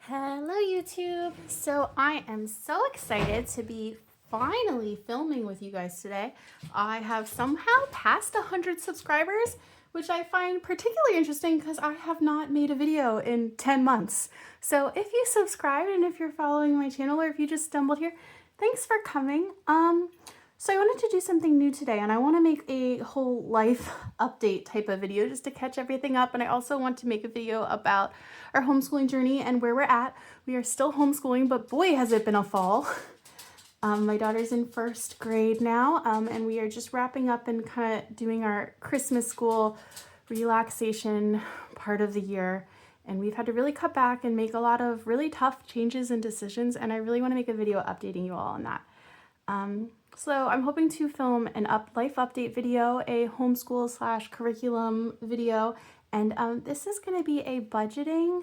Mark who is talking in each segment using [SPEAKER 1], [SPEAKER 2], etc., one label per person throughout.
[SPEAKER 1] Hello YouTube! So I am so excited to be finally filming with you guys today. I have somehow passed 100 subscribers, which I find particularly interesting because I have not made a video in 10 months. So if you subscribed and if you're following my channel or if you just stumbled here, thanks for coming. So I wanted to do something new today, and I want to make a whole life update type of video just to catch everything up. And I also want to make a video about our homeschooling journey and where we're at. We are still homeschooling, but boy, has it been a fall. My daughter's in first grade now, and we are just wrapping up and kind of doing our Christmas school relaxation part of the year. And we've had to really cut back and make a lot of really tough changes and decisions, and I really want to make a video updating you all on that. So I'm hoping to film an life update video, a homeschool / curriculum video, and this is going to be a budgeting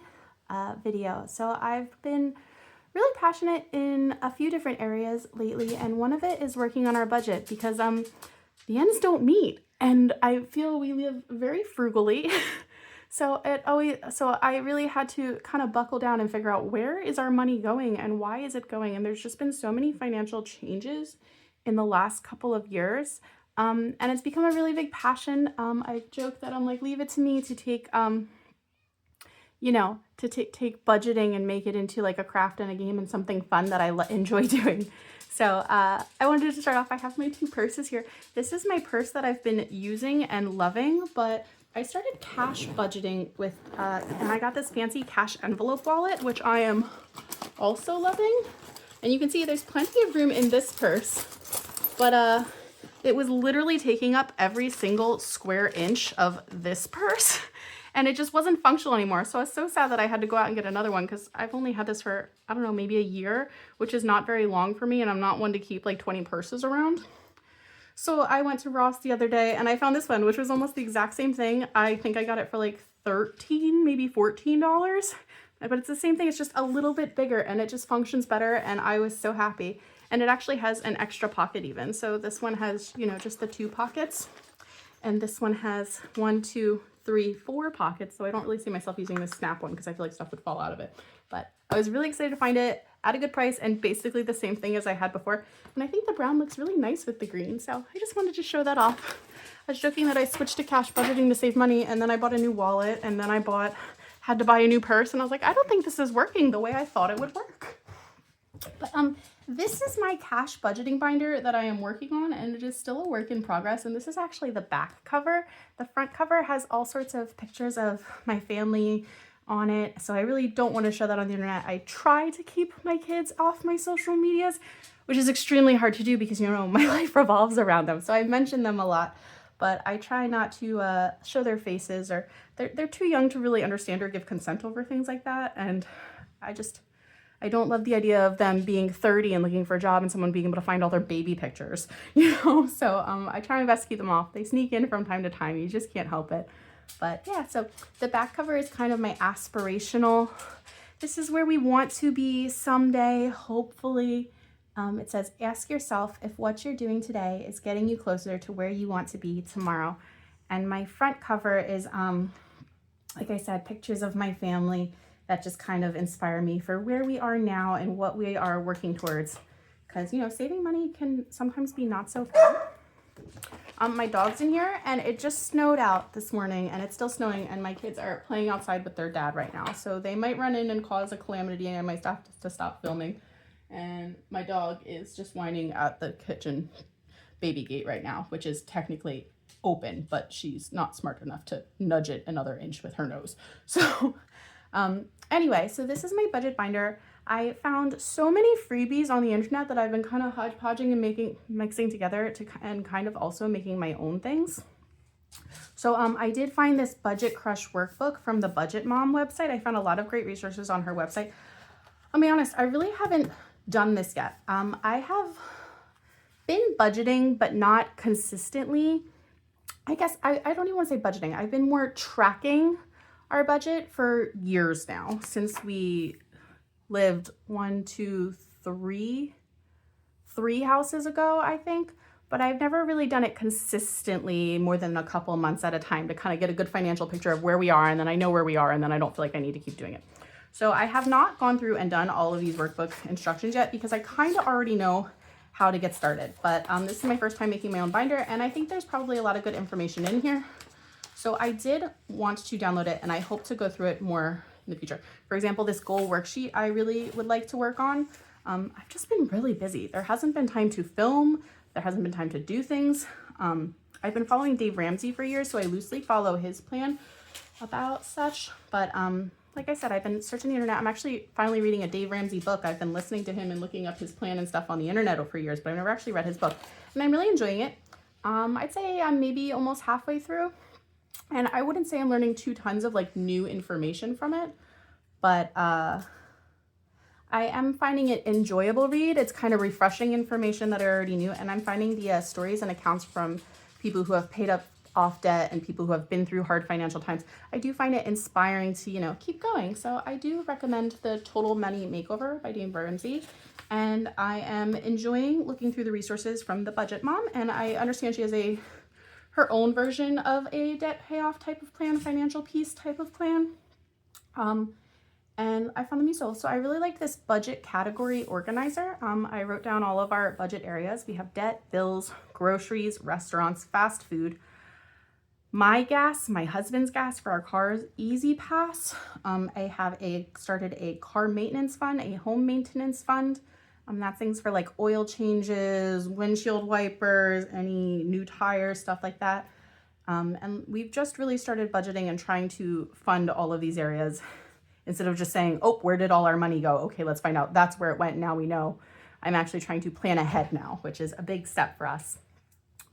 [SPEAKER 1] video. So I've been really passionate in a few different areas lately, and one of it is working on our budget because the ends don't meet, and I feel we live very frugally. So I really had to kind of buckle down and figure out where is our money going and why is it going. And there's just been so many financial changes in the last couple of years. And it's become a really big passion. I joke that I'm like, leave it to me to take, take budgeting and make it into like a craft and a game and something fun that I enjoy doing. So I wanted to start off, I have my two purses here. This is my purse that I've been using and loving, but I started cash budgeting with, and I got this fancy cash envelope wallet, which I am also loving. And you can see there's plenty of room in this purse, but it was literally taking up every single square inch of this purse, and it just wasn't functional anymore. So I was so sad that I had to go out and get another one because I've only had this for, I don't know, maybe a year, which is not very long for me, and I'm not one to keep like 20 purses around. So I went to Ross the other day and I found this one, which was almost the exact same thing. I think I got it for like $13, maybe $14, but it's the same thing. It's just a little bit bigger and it just functions better, and I was so happy. And it actually has an extra pocket even. So this one has, just the 2 pockets, and this one has 1, 2, 3, 4 pockets. So I don't really see myself using this snap one because I feel like stuff would fall out of it. But I was really excited to find it at a good price and basically the same thing as I had before. And I think the brown looks really nice with the green. So I just wanted to show that off. I was joking that I switched to cash budgeting to save money, and then I bought a new wallet, and then had to buy a new purse, and I was like, I don't think this is working the way I thought it would work. But this is my cash budgeting binder that I am working on, and it is still a work in progress. And this is actually the back cover. The front cover has all sorts of pictures of my family on it, so I really don't want to show that on the internet. I try to keep my kids off my social medias, which is extremely hard to do because my life revolves around them. So I mention them a lot, but I try not to show their faces, or they're too young to really understand or give consent over things like that. And I don't love the idea of them being 30 and looking for a job and someone being able to find all their baby pictures, So I try my best to keep them off. They sneak in from time to time. You just can't help it. But yeah, so the back cover is kind of my aspirational. This is where we want to be someday, hopefully. It says, ask yourself if what you're doing today is getting you closer to where you want to be tomorrow. And my front cover is, like I said, pictures of my family that just kind of inspire me for where we are now and what we are working towards. Because, saving money can sometimes be not so fun. My dog's in here, and it just snowed out this morning, and it's still snowing, and my kids are playing outside with their dad right now. So they might run in and cause a calamity, and I might have to stop filming. And my dog is just whining at the kitchen baby gate right now, which is technically open, but she's not smart enough to nudge it another inch with her nose. So anyway, so this is my budget binder. I found so many freebies on the internet that I've been kind of hodgepodging and mixing together and kind of also making my own things. So I did find this Budget Crush workbook from the Budget Mom website. I found a lot of great resources on her website. I'll be honest, I really haven't done this yet. I have been budgeting, but not consistently. I guess I don't even want to say budgeting. I've been more tracking our budget for years now, since we lived 3 houses ago, I think. But I've never really done it consistently more than a couple months at a time to kind of get a good financial picture of where we are, and then I know where we are, and then I don't feel like I need to keep doing it. So I have not gone through and done all of these workbook instructions yet because I kind of already know how to get started. But this is my first time making my own binder, and I think there's probably a lot of good information in here. So I did want to download it, and I hope to go through it more in the future. For example, this goal worksheet I really would like to work on. I've just been really busy. There hasn't been time to film. There hasn't been time to do things. I've been following Dave Ramsey for years, so I loosely follow his plan about such. But like I said, I've been searching the internet. I'm actually finally reading a Dave Ramsey book. I've been listening to him and looking up his plan and stuff on the internet for years, but I've never actually read his book. And I'm really enjoying it. I'd say I'm maybe almost halfway through. And I wouldn't say I'm learning tons of like new information from it, but I am finding it enjoyable read. It's kind of refreshing information that I already knew. And I'm finding the stories and accounts from people who have paid off debt and people who have been through hard financial times. I do find it inspiring to, keep going. So I do recommend the Total Money Makeover by Dave Ramsey. And I am enjoying looking through the resources from the Budget Mom. And I understand she has her own version of a debt payoff type of plan, financial peace type of plan. And I found them useful. So I really like this budget category organizer. I wrote down all of our budget areas. We have debt, bills, groceries, restaurants, fast food, my gas, my husband's gas for our cars, Easy Pass. I have started a car maintenance fund, a home maintenance fund. That's things for like oil changes, windshield wipers, any new tires, stuff like that. And we've just really started budgeting and trying to fund all of these areas instead of just saying, oh, where did all our money go? Okay, let's find out. That's where it went. Now we know. I'm actually trying to plan ahead now, which is a big step for us,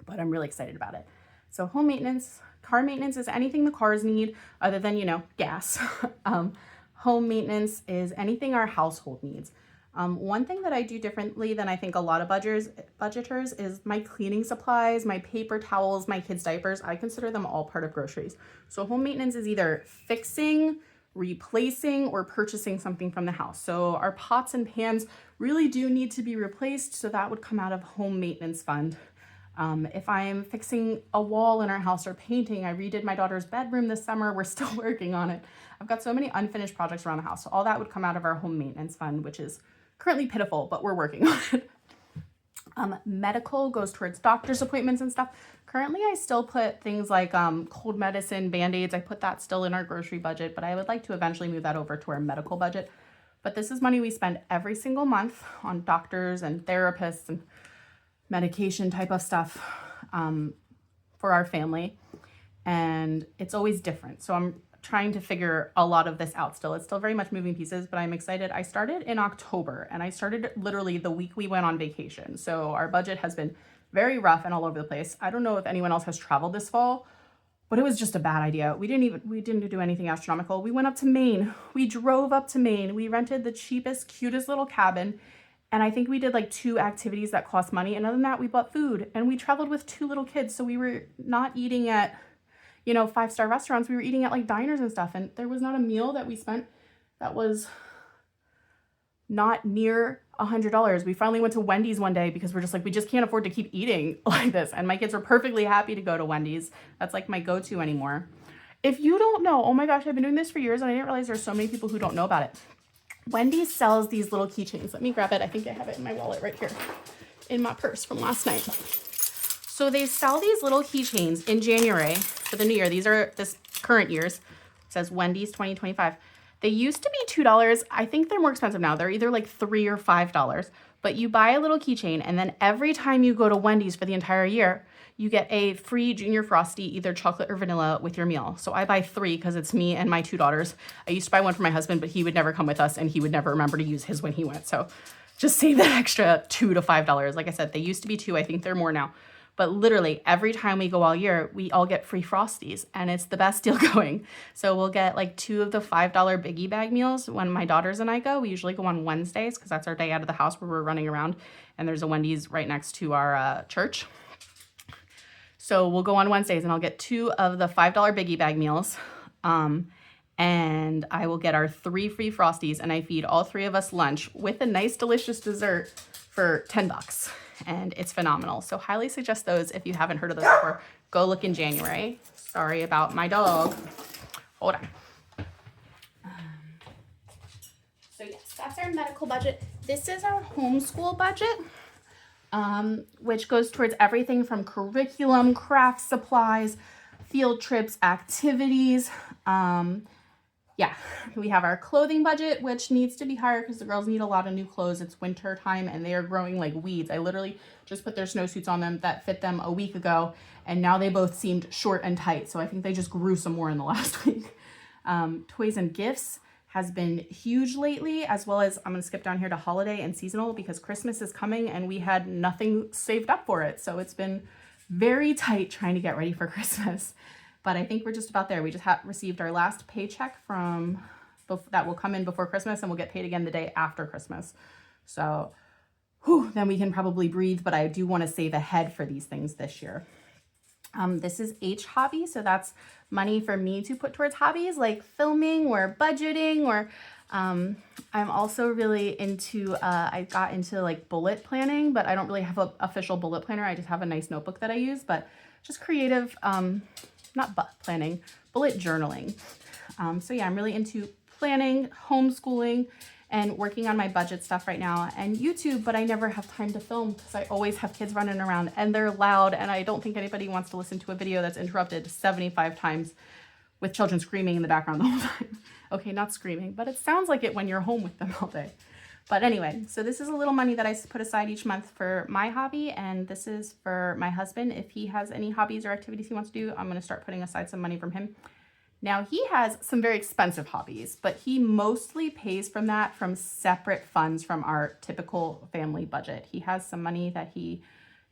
[SPEAKER 1] but I'm really excited about it. So home maintenance, car maintenance is anything the cars need other than, gas. Home maintenance is anything our household needs. One thing that I do differently than I think a lot of budgeters is my cleaning supplies, my paper towels, my kids' diapers. I consider them all part of groceries. So home maintenance is either fixing, replacing, or purchasing something from the house. So our pots and pans really do need to be replaced. So that would come out of home maintenance fund. If I'm fixing a wall in our house or painting, I redid my daughter's bedroom this summer. We're still working on it. I've got so many unfinished projects around the house. So all that would come out of our home maintenance fund, which is currently pitiful, but we're working on it. Medical goes towards doctor's appointments and stuff. Currently, I still put things like cold medicine, Band-Aids. I put that still in our grocery budget, but I would like to eventually move that over to our medical budget. But this is money we spend every single month on doctors and therapists and medication type of stuff for our family. And it's always different. So I'm trying to figure a lot of this out still. It's still very much moving pieces, but I'm excited. I started in October, and I started literally the week we went on vacation. So our budget has been very rough and all over the place. I don't know if anyone else has traveled this fall, but it was just a bad idea. We didn't do anything astronomical. We went up to Maine. We drove up to Maine. We rented the cheapest, cutest little cabin. And I think we did like 2 activities that cost money. And other than that, we bought food, and we traveled with 2 little kids. So we were not eating at 5-star restaurants. We were eating at like diners and stuff. And there was not a meal that we spent that was not near $100. We finally went to Wendy's one day because we're just like, we just can't afford to keep eating like this. And my kids were perfectly happy to go to Wendy's. That's like my go-to anymore. If you don't know, oh my gosh, I've been doing this for years and I didn't realize there's so many people who don't know about it. Wendy's sells these little keychains. Let me grab it. I think I have it in my wallet right here in my purse from last night. So they sell these little keychains in January for the new year. These are this current year's. It says Wendy's 2025. They used to be $2. I think they're more expensive now. They're either like $3 or $5. But you buy a little keychain, and then every time you go to Wendy's for the entire year, you get a free Junior Frosty, either chocolate or vanilla, with your meal. So I buy 3 because it's me and my 2 daughters. I used to buy one for my husband, but he would never come with us, and he would never remember to use his when he went. So just save that extra $2 to $5. Like I said, they used to be 2. I think they're more now. But literally every time we go all year, we all get free Frosties, and it's the best deal going. So we'll get like 2 of the $5 biggie bag meals when my daughters and I go. We usually go on Wednesdays because that's our day out of the house where we're running around, and there's a Wendy's right next to our church. So we'll go on Wednesdays, and I'll get 2 of the $5 biggie bag meals. And I will get our 3 free Frosties, and I feed all 3 of us lunch with a nice, delicious dessert for $10. And it's phenomenal. So highly suggest those if you haven't heard of those before. Go look in January. Sorry about my dog. Hold on. that's our medical budget. This is our homeschool budget, which goes towards everything from curriculum, craft supplies, field trips, activities. Yeah, we have our clothing budget, which needs to be higher because the girls need a lot of new clothes. It's winter time and they are growing like weeds. I literally just put their snowsuits on them that fit them a week ago, and now they both seemed short and tight. So I think they just grew some more in the last week. Toys and gifts has been huge lately, as well as I'm going to skip down here to holiday and seasonal because Christmas is coming and we had nothing saved up for it. So it's been very tight trying to get ready for Christmas. But I think we're just about there. We just received our last paycheck from that will come in before Christmas, and we'll get paid again the day after Christmas. So then we can probably breathe, but I do want to save ahead for these things this year. This is H hobby. So that's money for me to put towards hobbies like filming or budgeting, or I'm also really into, I got into like bullet planning, but I don't really have an official bullet planner. I just have a nice notebook that I use, but just creative, not planning, bullet journaling. So yeah, I'm really into planning, homeschooling, and working on my budget stuff right now, and YouTube, but I never have time to film because I always have kids running around and they're loud, and I don't think anybody wants to listen to a video that's interrupted 75 times with children screaming in the background the whole time. Okay, not screaming, but it sounds like it when you're home with them all day. But anyway, so this is a little money that I put aside each month for my hobby, and this is for my husband. If he has any hobbies or activities he wants to do, I'm going to start putting aside some money from him. Now, he has some very expensive hobbies, but he mostly pays from that from separate funds from our typical family budget. He has some money that he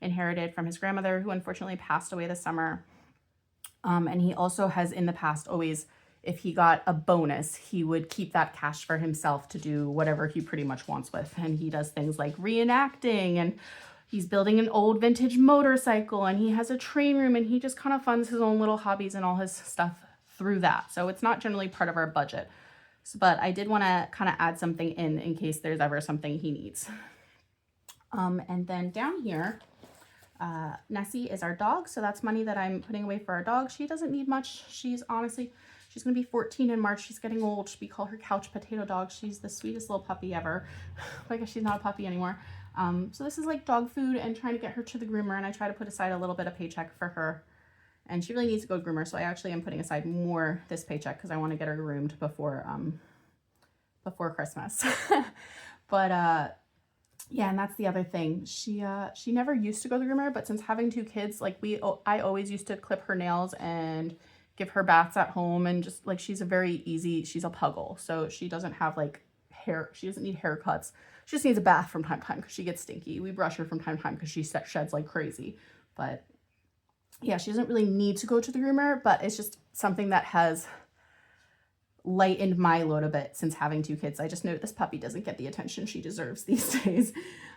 [SPEAKER 1] inherited from his grandmother, who unfortunately passed away this summer. And he also has in the past always, if he got a bonus, he would keep that cash for himself to do whatever he pretty much wants with. And he does things like reenacting, and he's building an old vintage motorcycle, and he has a train room, and he just kind of funds his own little hobbies and all his stuff through that. So it's not generally part of our budget. But I did want to kind of add something in case there's ever something he needs. And then down here, Nessie is our dog. So that's money that I'm putting away for our dog. She doesn't need much. She's going to be 14 in March. She's getting old. We call her Couch Potato Dog. She's the sweetest little puppy ever. I guess she's not a puppy anymore. So this is like dog food and trying to get her to the groomer. And I try to put aside a little bit of paycheck for her. And she really needs to go to groomer. So I actually am putting aside more this paycheck because I want to get her groomed before Christmas. But yeah, and that's the other thing. She never used to go to the groomer, but since having two kids, like I always used to clip her nails and give her baths at home, and just like she's a puggle. So she doesn't have like hair. She doesn't need haircuts. She just needs a bath from time to time because she gets stinky. We brush her from time to time because she sheds like crazy. But yeah, she doesn't really need to go to the groomer, but it's just something that has lightened my load a bit since having two kids. I just know this puppy doesn't get the attention she deserves these days,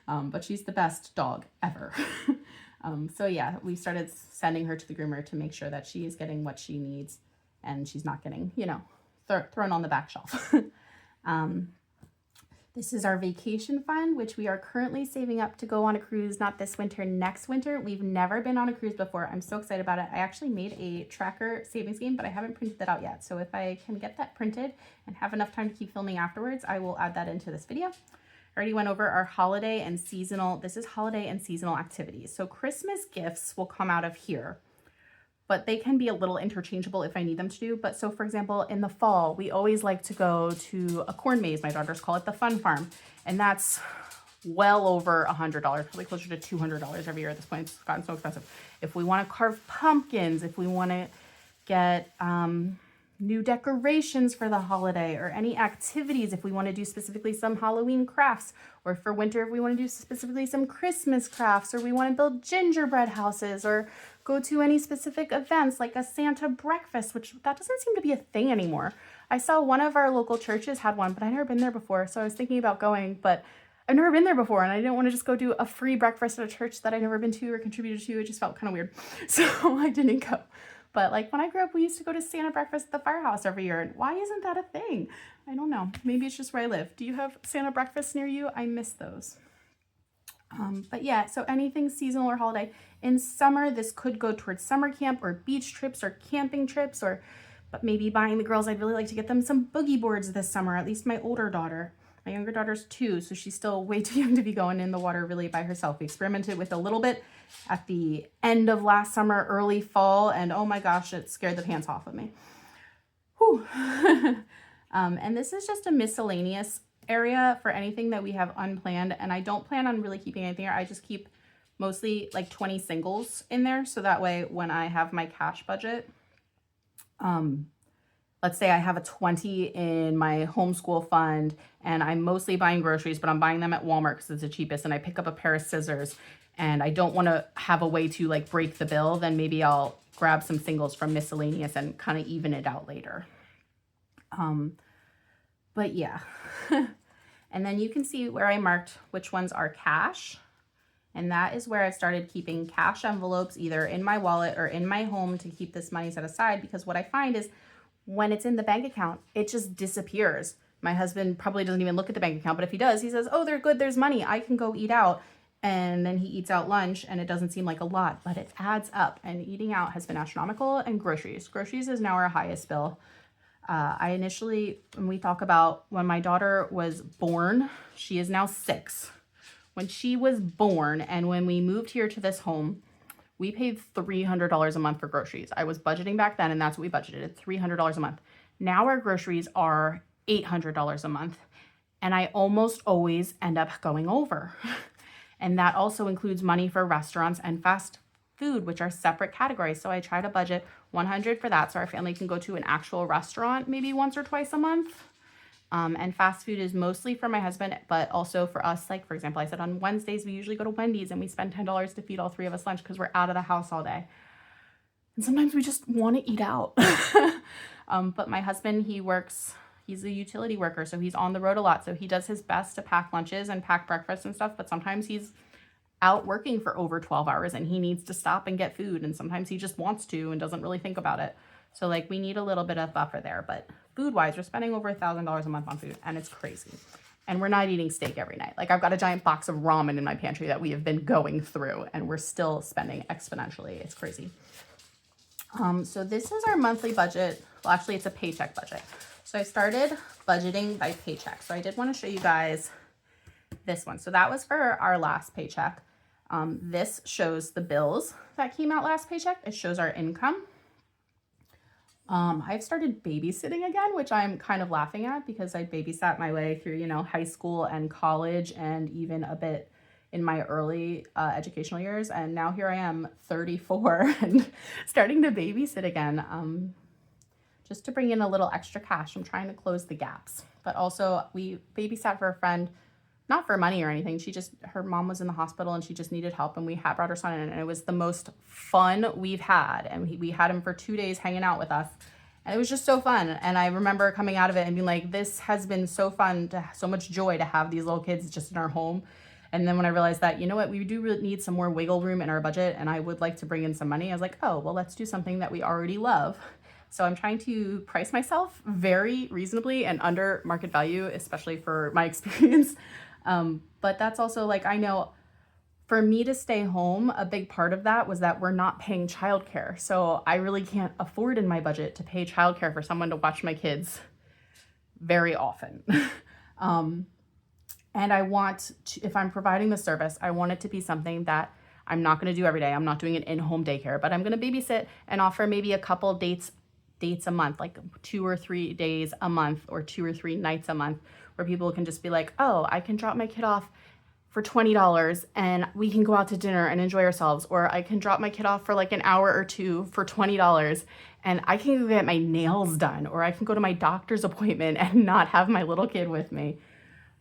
[SPEAKER 1] but she's the best dog ever. So yeah, we started sending her to the groomer to make sure that she is getting what she needs and she's not getting, thrown on the back shelf. This is our vacation fund, which we are currently saving up to go on a cruise, not this winter, next winter. We've never been on a cruise before. I'm so excited about it. I actually made a tracker savings game, but I haven't printed that out yet. So if I can get that printed and have enough time to keep filming afterwards, I will add that into this video. I already went over our holiday and seasonal. This is holiday and seasonal activities. So Christmas gifts will come out of here, but they can be a little interchangeable if I need them to do. But so for example, in the fall, we always like to go to a corn maze. My daughters call it the fun farm. And that's well over $100, probably closer to $200 every year at this point. It's gotten so expensive. If we want to carve pumpkins, if we want to get new decorations for the holiday, or any activities, if we want to do specifically some Halloween crafts, or for winter, if we want to do specifically some Christmas crafts, or we want to build gingerbread houses, or go to any specific events like a Santa breakfast, which that doesn't seem to be a thing anymore. I saw one of our local churches had one, but I'd never been there before. So I was thinking about going, but I've never been there before, and I didn't want to just go do a free breakfast at a church that I'd never been to or contributed to. It just felt kind of weird. So I didn't go. But like when I grew up, we used to go to Santa breakfast at the firehouse every year. And why isn't that a thing? I don't know. Maybe it's just where I live. Do you have Santa breakfasts near you? I miss those. But yeah, so anything seasonal or holiday. In summer, this could go towards summer camp or beach trips or camping trips, but maybe buying the girls. I'd really like to get them some boogie boards this summer, at least my older daughter. My younger daughter's 2, so she's still way too young to be going in the water really by herself. We experimented with a little bit at the end of last summer, early fall, and oh my gosh, it scared the pants off of me. Whew. And this is just a miscellaneous area for anything that we have unplanned, and I don't plan on really keeping anything here. I just keep mostly like 20 singles in there, so that way when I have my cash budget, let's say I have a 20 in my homeschool fund and I'm mostly buying groceries, but I'm buying them at Walmart because it's the cheapest, and I pick up a pair of scissors and I don't want to have a way to like break the bill, then maybe I'll grab some singles from miscellaneous and kind of even it out later. But yeah. And then you can see where I marked which ones are cash. And that is where I've started keeping cash envelopes either in my wallet or in my home to keep this money set aside, because what I find is when it's in the bank account, it just disappears. My husband probably doesn't even look at the bank account, but if he does, he says, oh, they're good, there's money, I can go eat out. And then he eats out lunch and it doesn't seem like a lot, but it adds up, and eating out has been astronomical. And groceries is now our highest bill. I initially, when we talk about when my daughter was born, she is now 6. When she was born and when we moved here to this home, we paid $300 a month for groceries. I was budgeting back then, and that's what we budgeted, $300 a month. Now our groceries are $800 a month, and I almost always end up going over. And that also includes money for restaurants and fast food, which are separate categories. So I try to budget $100 for that so our family can go to an actual restaurant maybe once or twice a month. And fast food is mostly for my husband, but also for us. Like, for example, I said on Wednesdays, we usually go to Wendy's and we spend $10 to feed all 3 of us lunch because we're out of the house all day. And sometimes we just want to eat out. But my husband, he's a utility worker, so he's on the road a lot. So he does his best to pack lunches and pack breakfast and stuff, but sometimes he's out working for over 12 hours and he needs to stop and get food. And sometimes he just wants to and doesn't really think about it. So like we need a little bit of buffer there, but food wise, we're spending over $1,000 a month on food, and it's crazy. And we're not eating steak every night. Like I've got a giant box of ramen in my pantry that we have been going through, and we're still spending exponentially. It's crazy. So this is our monthly budget. Well, actually it's a paycheck budget. So I started budgeting by paycheck. So I did want to show you guys this one. So that was for our last paycheck. This shows the bills that came out last paycheck. It shows our income. I've started babysitting again, which I'm kind of laughing at because I babysat my way through, high school and college and even a bit in my early educational years. And now here I am, 34 and starting to babysit again, just to bring in a little extra cash. I'm trying to close the gaps. But also we babysat for a friend, not for money or anything. Her mom was in the hospital and she just needed help, and we had brought her son in, and it was the most fun we've had. And we had him for 2 days hanging out with us, and it was just so fun. And I remember coming out of it and being like, this has been so fun, so much joy to have these little kids just in our home. And then when I realized that, we do really need some more wiggle room in our budget, and I would like to bring in some money, I was like, oh, well, let's do something that we already love. So I'm trying to price myself very reasonably and under market value, especially for my experience. But that's also like, I know for me to stay home, a big part of that was that we're not paying childcare. So I really can't afford in my budget to pay childcare for someone to watch my kids very often. And I want to, if I'm providing the service, I want it to be something that I'm not going to do every day. I'm not doing an in-home daycare, but I'm going to babysit and offer maybe a couple dates a month, like 2 or 3 days a month or 2 or 3 nights a month, where people can just be like, oh, I can drop my kid off for $20 and we can go out to dinner and enjoy ourselves. Or I can drop my kid off for like an hour or 2 for $20 and I can go get my nails done, or I can go to my doctor's appointment and not have my little kid with me.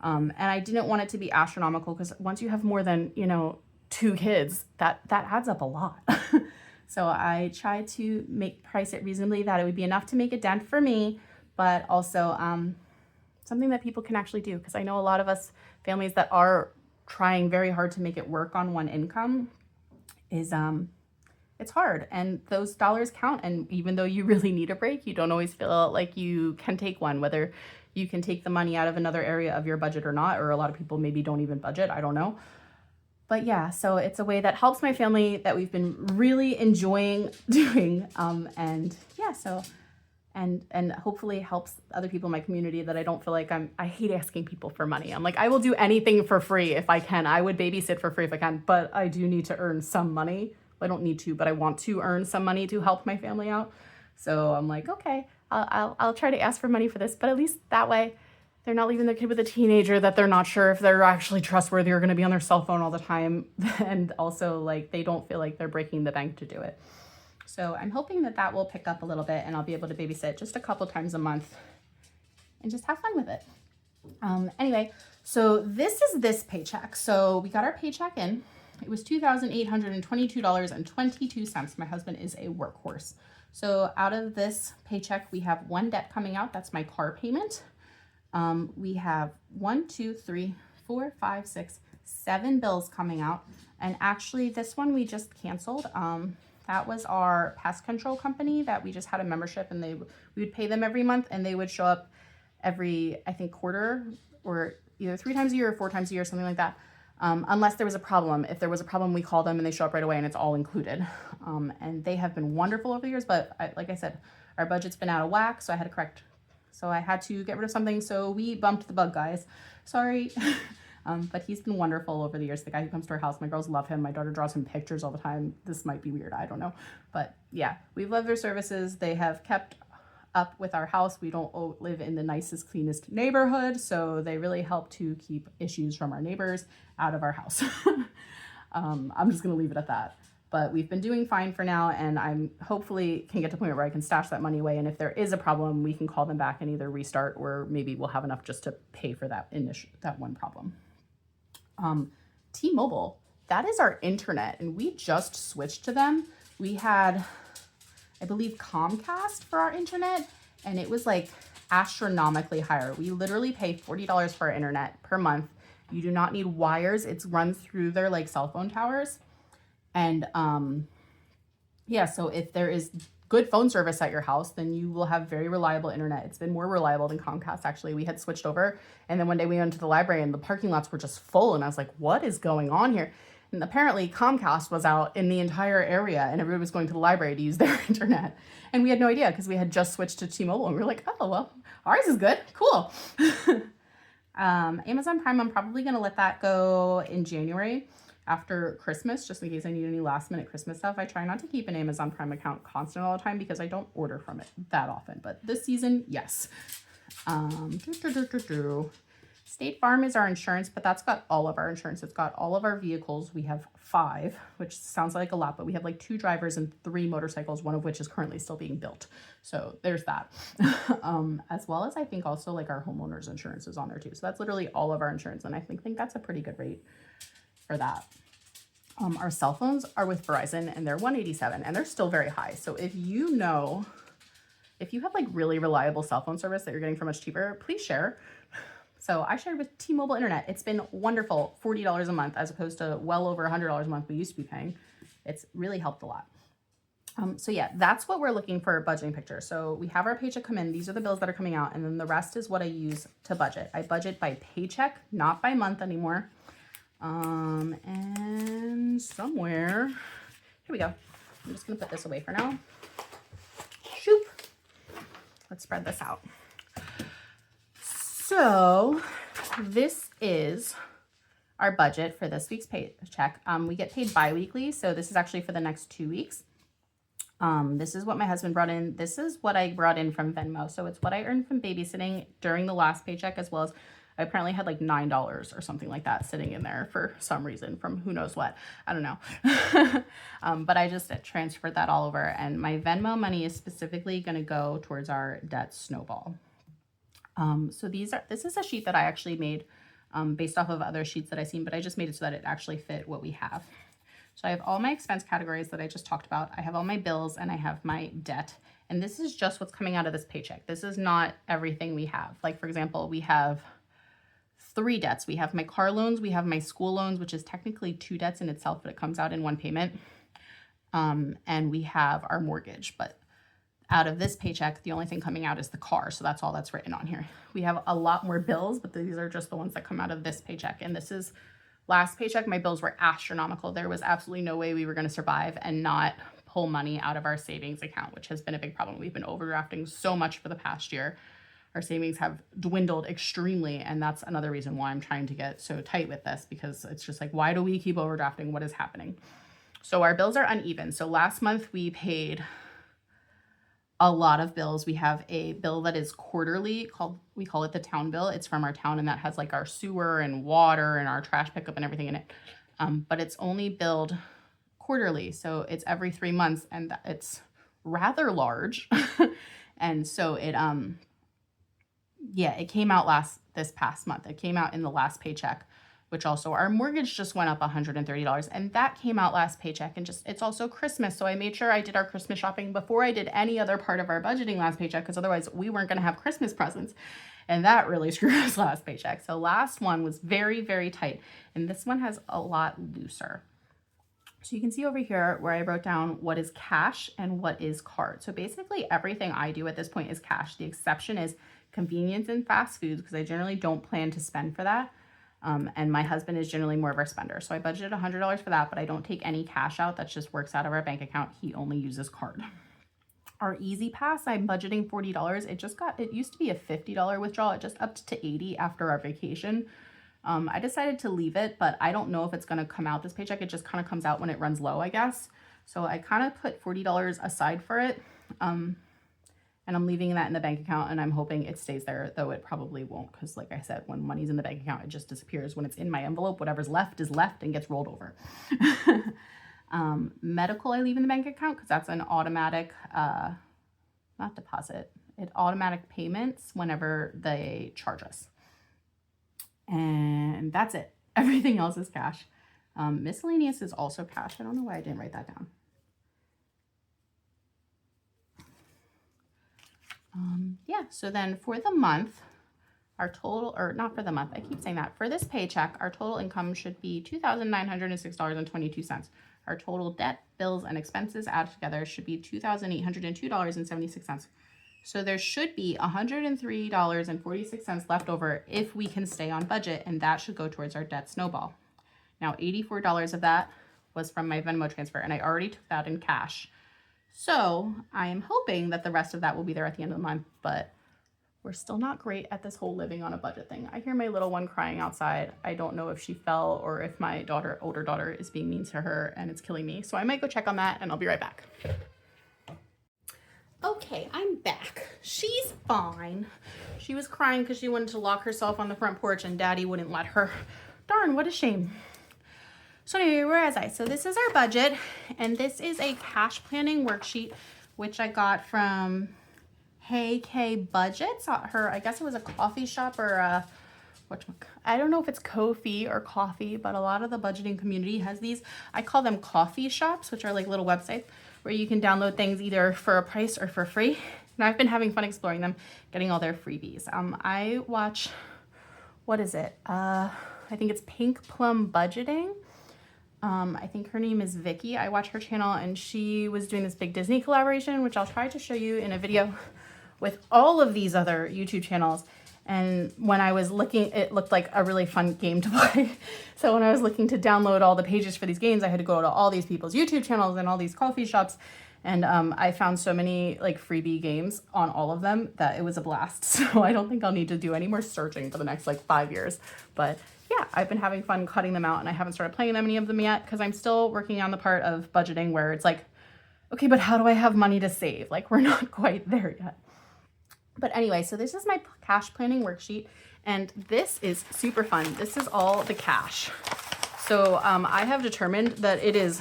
[SPEAKER 1] And I didn't want it to be astronomical, because once you have more than, 2 kids, that adds up a lot. So I tried to price it reasonably, that it would be enough to make a dent for me, but also something that people can actually do. Because I know a lot of us families that are trying very hard to make it work on one income is it's hard, and those dollars count. And even though you really need a break, you don't always feel like you can take one, whether you can take the money out of another area of your budget or not, or a lot of people maybe don't even budget, I don't know. But yeah, so it's a way that helps my family that we've been really enjoying doing. And yeah, so and hopefully helps other people in my community that I don't feel like I hate asking people for money. I'm like, I will do anything for free if I can. I would babysit for free if I can, but I do need to earn some money. I don't need to, but I want to earn some money to help my family out. So I'm like, okay, I'll try to ask for money for this, but at least that way they're not leaving their kid with a teenager that they're not sure if they're actually trustworthy or going to be on their cell phone all the time. And also like they don't feel like they're breaking the bank to do it. So I'm hoping that that will pick up a little bit and I'll be able to babysit just a couple times a month and just have fun with it. Anyway, so this is this paycheck. So we got our paycheck in. It was $2,822.22. My husband is a workhorse. So out of this paycheck, we have one debt coming out. That's my car payment. We have 1, 2, 3, 4, 5, 6, 7 bills coming out. And actually this one we just canceled. That was our pest control company that we just had a membership, and we would pay them every month, and they would show up every, I think, quarter, or either 3 times a year or 4 times a year, something like that. Unless there was a problem. If there was a problem, we call them and they show up right away and it's all included. And they have been wonderful over the years, but like I said, our budget's been out of whack, so I had to get rid of something. So we bumped the bug guys. Sorry. But he's been wonderful over the years. The guy who comes to our house, my girls love him. My daughter draws him pictures all the time. This might be weird, I don't know. But yeah, we've loved their services. They have kept up with our house. We don't live in the nicest, cleanest neighborhood, so they really help to keep issues from our neighbors out of our house. I'm just gonna leave it at that. But we've been doing fine for now, and I'm hopefully can get to a point where I can stash that money away, and if there is a problem, we can call them back and either restart, or maybe we'll have enough just to pay for that one problem. T-Mobile, that is our internet, and we just switched to them. We had, I believe, Comcast for our internet, and it was like astronomically higher. We literally pay $40 for our internet per month. You do not need wires. It's run through their like cell phone towers. And yeah, so if there is good phone service at your house, then you will have very reliable internet. It's been more reliable than Comcast, actually. We had switched over, and then one day we went to the library and the parking lots were just full, and I was like, what is going on here? And apparently Comcast was out in the entire area and everybody was going to the library to use their internet. And we had no idea because we had just switched to T-Mobile, and we were like, oh, well, ours is good. Cool. Amazon Prime, I'm probably going to let that go in January after Christmas, just in case I need any last minute Christmas stuff. I try not to keep an Amazon Prime account constant all the time because I don't order from it that often, but this season, yes. State Farm is our insurance, but that's got all of our insurance. It's got all of our vehicles. We have 5, which sounds like a lot, but we have like 2 drivers and 3 motorcycles, one of which is currently still being built. So there's that. As well as I think also like our homeowners insurance is on there too. So that's literally all of our insurance, and I think that's a pretty good rate for that. Our cell phones are with Verizon, and they're $187, and they're still very high. So if you have like really reliable cell phone service that you're getting for much cheaper, please share. So I shared with T-Mobile Internet. It's been wonderful, $40 a month as opposed to well over $100 a month we used to be paying. It's really helped a lot. So yeah, that's what we're looking for a budgeting picture. So we have our paycheck come in. These are the bills that are coming out, and then the rest is what I use to budget. I budget by paycheck, not by month anymore. And somewhere, here we go. I'm just gonna put this away for now. Shoop. Let's spread this out. So this is our budget for this week's paycheck. We get paid bi-weekly, so this is actually for the next 2 weeks. This is what my husband brought in. This is what I brought in from Venmo. So it's what I earned from babysitting during the last paycheck, as well as I apparently had like $9 or something like that sitting in there for some reason from who knows what. I don't know. But I just transferred that all over, and my Venmo money is specifically going to go towards our debt snowball. So this is a sheet that I actually made based off of other sheets that I've seen, but I just made it so that it actually fit what we have. So I have all my expense categories that I just talked about. I have all my bills, and I have my debt. And this is just what's coming out of this paycheck. This is not everything we have. Like, for example, we have 3 debts. We have my car loans, we have my school loans, which is technically 2 debts in itself, but it comes out in one payment. And we have our mortgage, but out of this paycheck, the only thing coming out is the car. So that's all that's written on here. We have a lot more bills, but these are just the ones that come out of this paycheck. And this is last paycheck. My bills were astronomical. There was absolutely no way we were going to survive and not pull money out of our savings account, which has been a big problem. We've been overdrafting so much for the past year. Our savings have dwindled extremely, and that's another reason why I'm trying to get so tight with this, because it's just like, why do we keep overdrafting? What is happening? So our bills are uneven. So last month we paid a lot of bills. We have a bill that is quarterly we call it the town bill. It's from our town, and that has like our sewer and water and our trash pickup and everything in it. But it's only billed quarterly. So it's every 3 months, and it's rather large. And so it came out this past month. It came out in the last paycheck, which also our mortgage just went up $130, and that came out last paycheck. And it's also Christmas. So I made sure I did our Christmas shopping before I did any other part of our budgeting last paycheck, because otherwise we weren't going to have Christmas presents. And that really screwed us last paycheck. So last one was very, very tight. And this one has a lot looser. So you can see over here where I wrote down what is cash and what is card. So basically everything I do at this point is cash. The exception is convenience and fast foods, because I generally don't plan to spend for that. And my husband is generally more of a spender. So I budgeted $100 for that, but I don't take any cash out. That just works out of our bank account. He only uses card. Our Easy Pass, I'm budgeting $40. It used to be a $50 withdrawal. It just upped to $80 after our vacation. I decided to leave it, but I don't know if it's going to come out this paycheck. It just kind of comes out when it runs low, I guess. So I kind of put $40 aside for it. And I'm leaving that in the bank account, and I'm hoping it stays there, though it probably won't, because like I said, when money's in the bank account, it just disappears. When it's in my envelope, whatever's left is left and gets rolled over. Medical I leave in the bank account because that's an automatic, not deposit, it automatic payments whenever they charge us. And that's it. Everything else is cash. Miscellaneous is also cash. I don't know why I didn't write that down. So then for the month, our total, or not for the month, I keep saying that, for this paycheck, our total income should be $2,906.22. Our total debt, bills, and expenses added together should be $2,802.76. So there should be $103.46 left over if we can stay on budget, and that should go towards our debt snowball. Now, $84 of that was from my Venmo transfer, and I already took that in cash. So I am hoping that the rest of that will be there at the end of the month, but we're still not great at this whole living on a budget thing. I hear my little one crying outside. I don't know if she fell or if my older daughter is being mean to her, and it's killing me. So I might go check on that, and I'll be right back. Okay, I'm back. She's fine. She was crying because she wanted to lock herself on the front porch, and Daddy wouldn't let her. Darn, what a shame. So anyway, where was I? So this is our budget, and this is a cash planning worksheet, which I got from Hey K Budgets. I guess it was a coffee shop or I don't know if it's Ko-fi or coffee, but a lot of the budgeting community has these. I call them coffee shops, which are like little websites where you can download things either for a price or for free. And I've been having fun exploring them, getting all their freebies. I watch, what is it? I think it's Pink Plum Budgeting. I think her name is Vicky. I watch her channel, and she was doing this big Disney collaboration, which I'll try to show you in a video with all of these other YouTube channels. And when I was looking, it looked like a really fun game to play. So when I was looking to download all the pages for these games, I had to go to all these people's YouTube channels and all these coffee shops. And I found so many like freebie games on all of them that it was a blast. So I don't think I'll need to do any more searching for the next like 5 years. But yeah, I've been having fun cutting them out, and I haven't started playing any of them yet because I'm still working on the part of budgeting where it's like, okay, but how do I have money to save? Like, we're not quite there yet. But anyway, so this is my cash planning worksheet, and this is super fun. This is all the cash. So I have determined that it is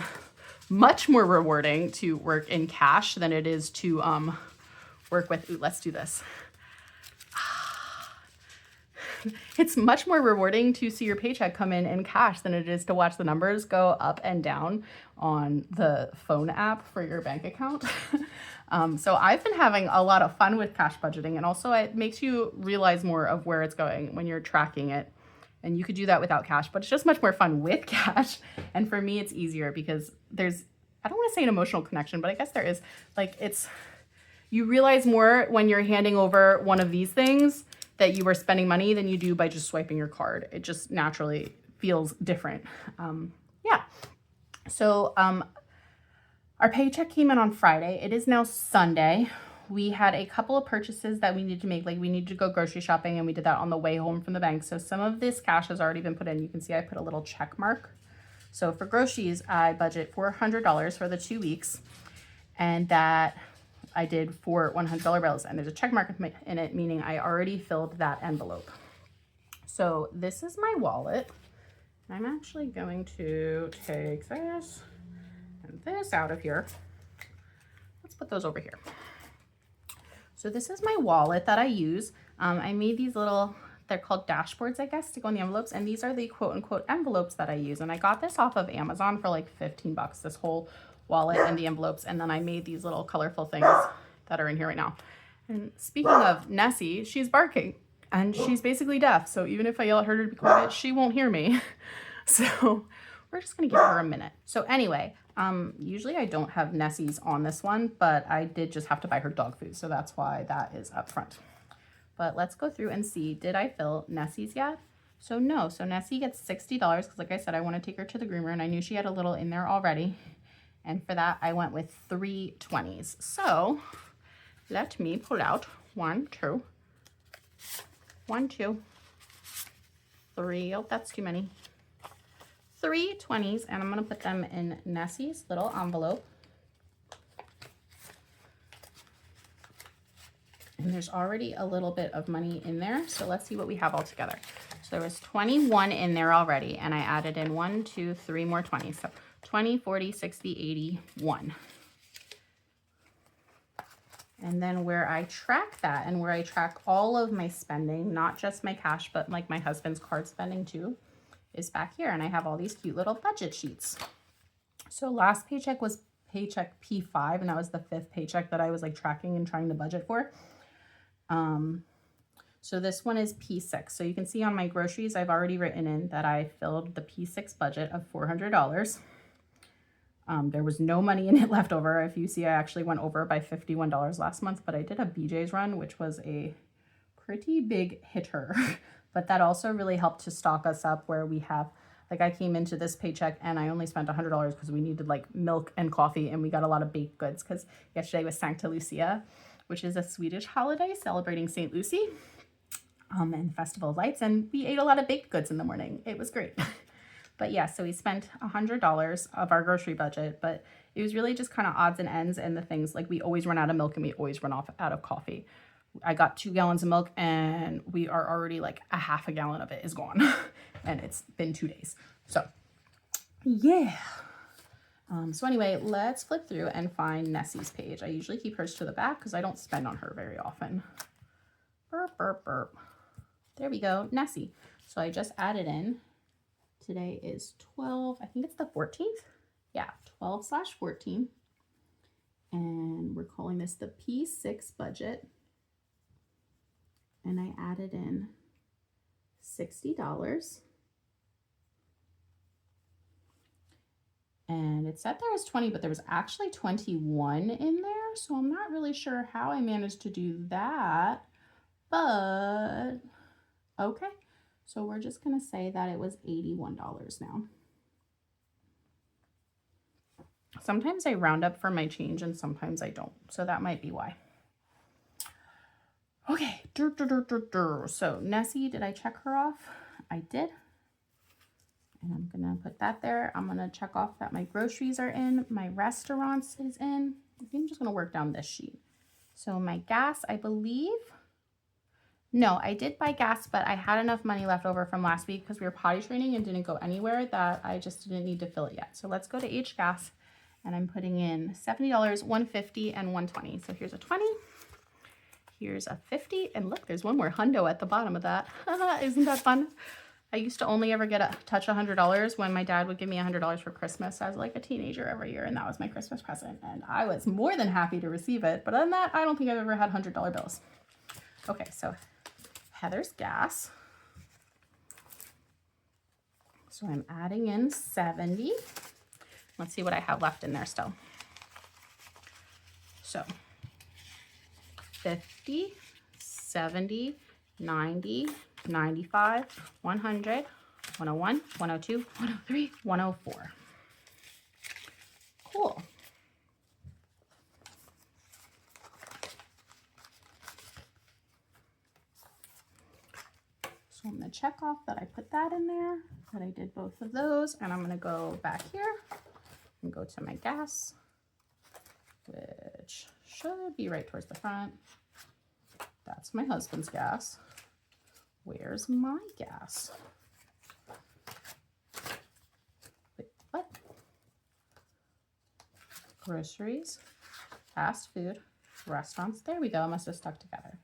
[SPEAKER 1] much more rewarding to work in cash than it is to work with, let's do this. It's much more rewarding to see your paycheck come in cash than it is to watch the numbers go up and down on the phone app for your bank account. So I've been having a lot of fun with cash budgeting, and also it makes you realize more of where it's going when you're tracking it. And you could do that without cash, but it's just much more fun with cash. And for me, it's easier because there's, I don't want to say an emotional connection, but I guess there is. Like, you realize more when you're handing over one of these things that you are spending money than you do by just swiping your card. It just naturally feels different. Yeah. So Our paycheck came in on Friday. It is now Sunday. We had a couple of purchases that we needed to make. Like we needed to go grocery shopping and we did that on the way home from the bank. So some of this cash has already been put in. You can see I put a little check mark. So for groceries, I budget $400 for the 2 weeks, and that I did for $100 bills. And there's a check mark in it, meaning I already filled that envelope. So this is my wallet. I'm actually going to take this and this out of here. Let's put those over here. So this is my wallet that I use. I made these little, they're called dashboards, I guess, to go in the envelopes. And these are the quote unquote envelopes that I use. And I got this off of Amazon for like 15 bucks, this whole wallet and the envelopes. And then I made these little colorful things that are in here right now. And speaking of Nessie, she's barking and she's basically deaf. So even if I yell at her to be quiet, she won't hear me. So we're just gonna give her a minute. So anyway, usually I don't have Nessie's on this one, but I did just have to buy her dog food. So that's why that is up front. But let's go through and see, did I fill Nessie's yet? So no, so Nessie gets $60 because like I said, I want to take her to the groomer and I knew she had a little in there already. And for that, I went with 3 20s. So let me pull out 1, 2, 1, 2, 3. Oh, that's too many. 3 20s, and I'm going to put them in Nessie's little envelope. And there's already a little bit of money in there, so let's see what we have all together. So there was 21 in there already, and I added in 1, 2, 3 more 20s. So 20, 40, 60, 80, 1. And then where I track that and where I track all of my spending, not just my cash, but like my husband's card spending too, is back here. And I have all these cute little budget sheets. So last paycheck was paycheck P5, and that was the 5th paycheck that I was like tracking and trying to budget for. So this one is P6. So you can see on my groceries, I've already written in that I filled the P6 budget of $400. There was no money in it left over. If you see, I actually went over by $51 last month, but I did a BJ's run, which was a pretty big hitter. But that also really helped to stock us up where we have, like I came into this paycheck and I only spent $100 because we needed like milk and coffee, and we got a lot of baked goods because yesterday was Sancta Lucia, which is a Swedish holiday celebrating St. Lucy and Festival of Lights. And we ate a lot of baked goods in the morning. It was great. But yeah, so we spent $100 of our grocery budget, but it was really just kind of odds and ends and the things like we always run out of milk and we always run out of coffee. I got 2 gallons of milk and we are already like a half a gallon of it is gone and it's been 2 days. So yeah. So anyway, let's flip through and find Nessie's page. I usually keep hers to the back because I don't spend on her very often. Burp, burp, burp. There we go, Nessie. So I just added in, today is 12, I think it's the 14th. Yeah, 12/14. And we're calling this the P6 budget. And I added in $60. And it said there was 20, but there was actually 21 in there. So I'm not really sure how I managed to do that, but okay. So we're just gonna say that it was $81 now. Sometimes I round up for my change and sometimes I don't. So that might be why. Okay, so Nessie, did I check her off? I did. And I'm gonna put that there. I'm gonna check off that my groceries are in, my restaurants is in. I think I'm just gonna work down this sheet. So my gas, I believe, no, I did buy gas, but I had enough money left over from last week because we were potty training and didn't go anywhere that I just didn't need to fill it yet. So let's go to H gas and I'm putting in $70, $150, and $120. So here's a 20. Here's a 50, and look, there's one more hundo at the bottom of that. Isn't that fun? I used to only ever get a touch $100 when my dad would give me $100 for Christmas as like a teenager every year, and that was my Christmas present, and I was more than happy to receive it. But other than that, I don't think I've ever had $100 bills. Okay, so Heather's gas. So I'm adding in 70. Let's see what I have left in there still. So 50, 70, 90, 95, 100, 101, 102, 103, 104. Cool. So I'm going to check off that I put that in there, that I did both of those. And I'm going to go back here and go to my gas, which should be right towards the front. That's my husband's gas. Where's my gas? Wait, what? Groceries, fast food, restaurants. There we go. It must have stuck together.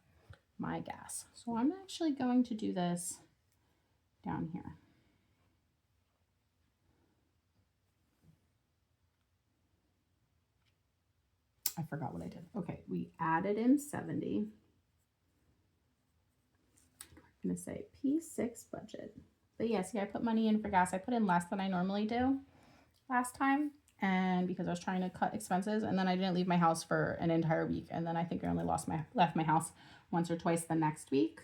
[SPEAKER 1] My gas. So I'm actually going to do this down here. I forgot what I did. Okay, we added in 70. I'm going to say P6 budget. But yeah, see, I put money in for gas. I put in less than I normally do last time. And because I was trying to cut expenses, and then I didn't leave my house for an entire week. And then I think I only left my house once or twice the next week.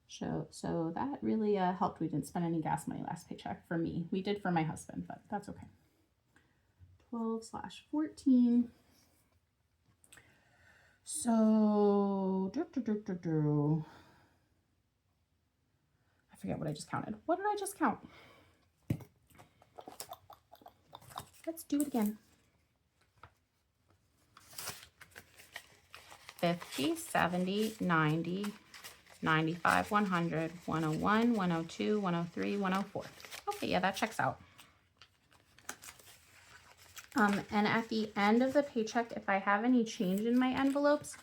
[SPEAKER 1] So that really helped. We didn't spend any gas money last paycheck for me. We did for my husband, but that's okay. 12/14. So, I forget what I just counted. What did I just count? Let's do it again. 50, 70, 90, 95, 100, 101, 102, 103, 104. Okay, yeah, that checks out. And at the end of the paycheck, if I have any change in my envelopes,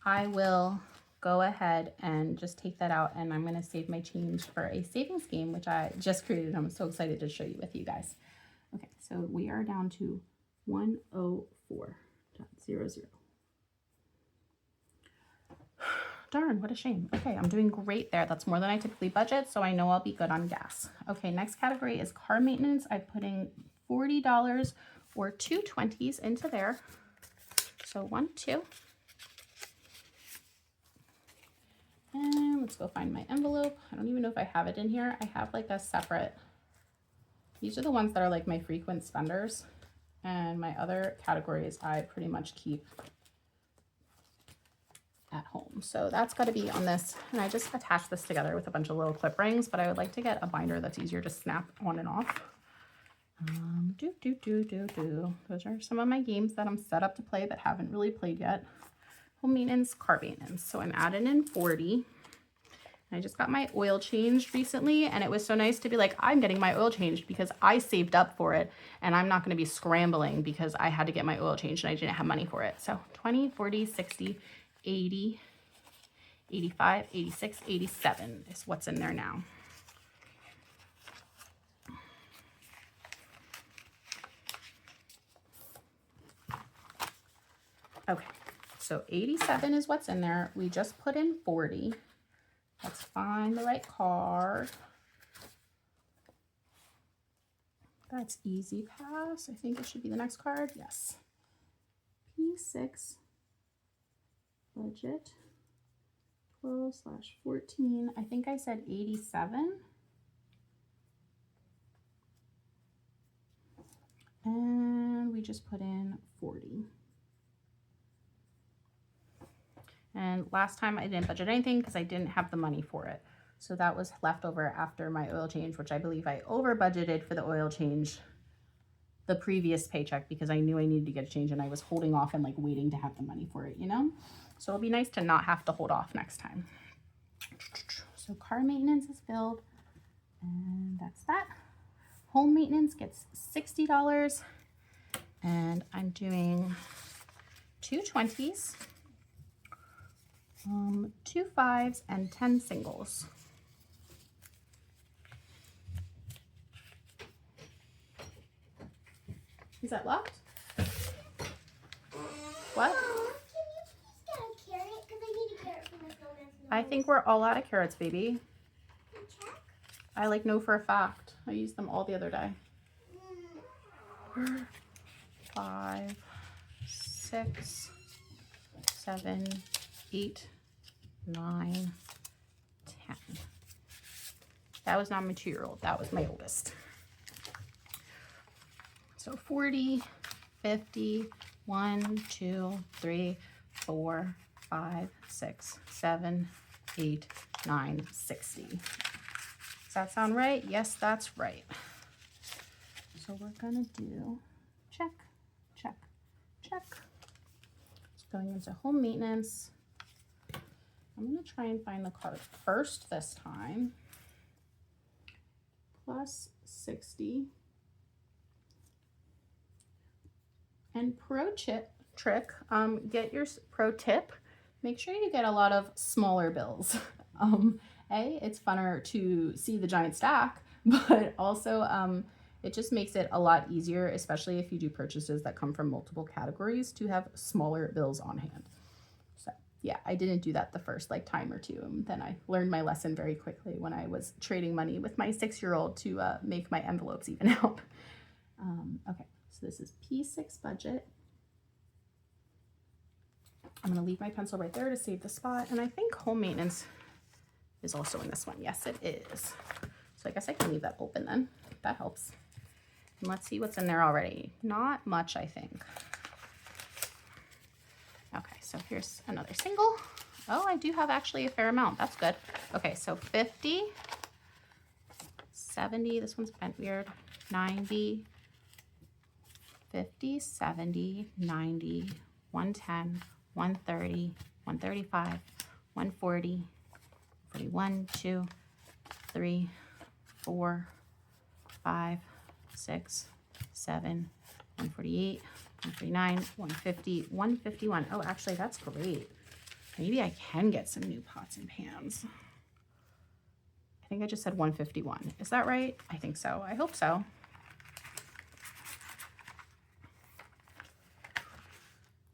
[SPEAKER 1] I will go ahead and just take that out, and I'm going to save my change for a savings game, which I just created. I'm so excited to show you with you guys. Okay, so we are down to 104.00. Darn, what a shame. Okay, I'm doing great there. That's more than I typically budget, so I know I'll be good on gas. Okay, next category is car maintenance. I'm putting $40 or 2 20s into there. So 1, 2. And let's go find my envelope. I don't even know if I have it in here. I have like a separate, these are the ones that are like my frequent spenders. And my other categories I pretty much keep at home. So that's got to be on this. And I just attached this together with a bunch of little clip rings, but I would like to get a binder that's easier to snap on and off. Those are some of my games that I'm set up to play that haven't really played yet. Home maintenance, car maintenance. So I'm adding in 40. I just got my oil changed recently, and it was so nice to be like, I'm getting my oil changed because I saved up for it, and I'm not going to be scrambling because I had to get my oil changed and I didn't have money for it. So 20, 40, 60, 80, 85, 86, 87 is what's in there now. Okay, so 87 is what's in there. We just put in 40. Let's find the right card. That's Easy Pass. I think it should be the next card. Yes. P6 budget 12/14. I think I said 87. And we just put in 40. And last time I didn't budget anything because I didn't have the money for it. So that was left over after my oil change, which I believe I over budgeted for the oil change the previous paycheck because I knew I needed to get a change and I was holding off and like waiting to have the money for it, you know? So it'll be nice to not have to hold off next time. So car maintenance is filled, and that's that. Home maintenance gets $60, and I'm doing 2 20s. 2 5s and 10 singles. Is that locked? What?
[SPEAKER 2] Can you please get a carrot? Because I need a carrot for my snowman's nose.
[SPEAKER 1] I think we're all out of carrots, baby.
[SPEAKER 2] Check.
[SPEAKER 1] I like know for a fact. I used them all the other day. 5, 6, 7, 8, 9, 10. That was not my 2-year-old. That was my oldest. So 40, 50, 1, 2, 3, 4, 5, 6, 7, 8, $9.60. Does that sound right? Yes, that's right. So we're gonna do check, check, check. It's going into home maintenance. I'm gonna try and find the card first this time. Plus 60. And trick, get your pro tip, make sure you get a lot of smaller bills. It's funner to see the giant stack, but also it just makes it a lot easier, especially if you do purchases that come from multiple categories, to have smaller bills on hand. So yeah, I didn't do that the first like time or two, and then I learned my lesson very quickly when I was trading money with my 6-year-old to make my envelopes even out. Okay, so this is P6 budget. I'm gonna leave my pencil right there to save the spot, and I think home maintenance is also in this one. Yes, it is. So I guess I can leave that open then. That helps. And let's see what's in there already. Not much, I think. Okay, so here's another single. Oh, I do have actually a fair amount. That's good. Okay, so 50, 70, this one's bent weird, 90, 50, 70, 90, 110, 130, 135, 140, 41, 2, 3, 4, 5, 6, 7, 148, 149, 150, 151. Oh, actually, that's great. Maybe I can get some new pots and pans. I think I just said 151. Is that right? I think so. I hope so.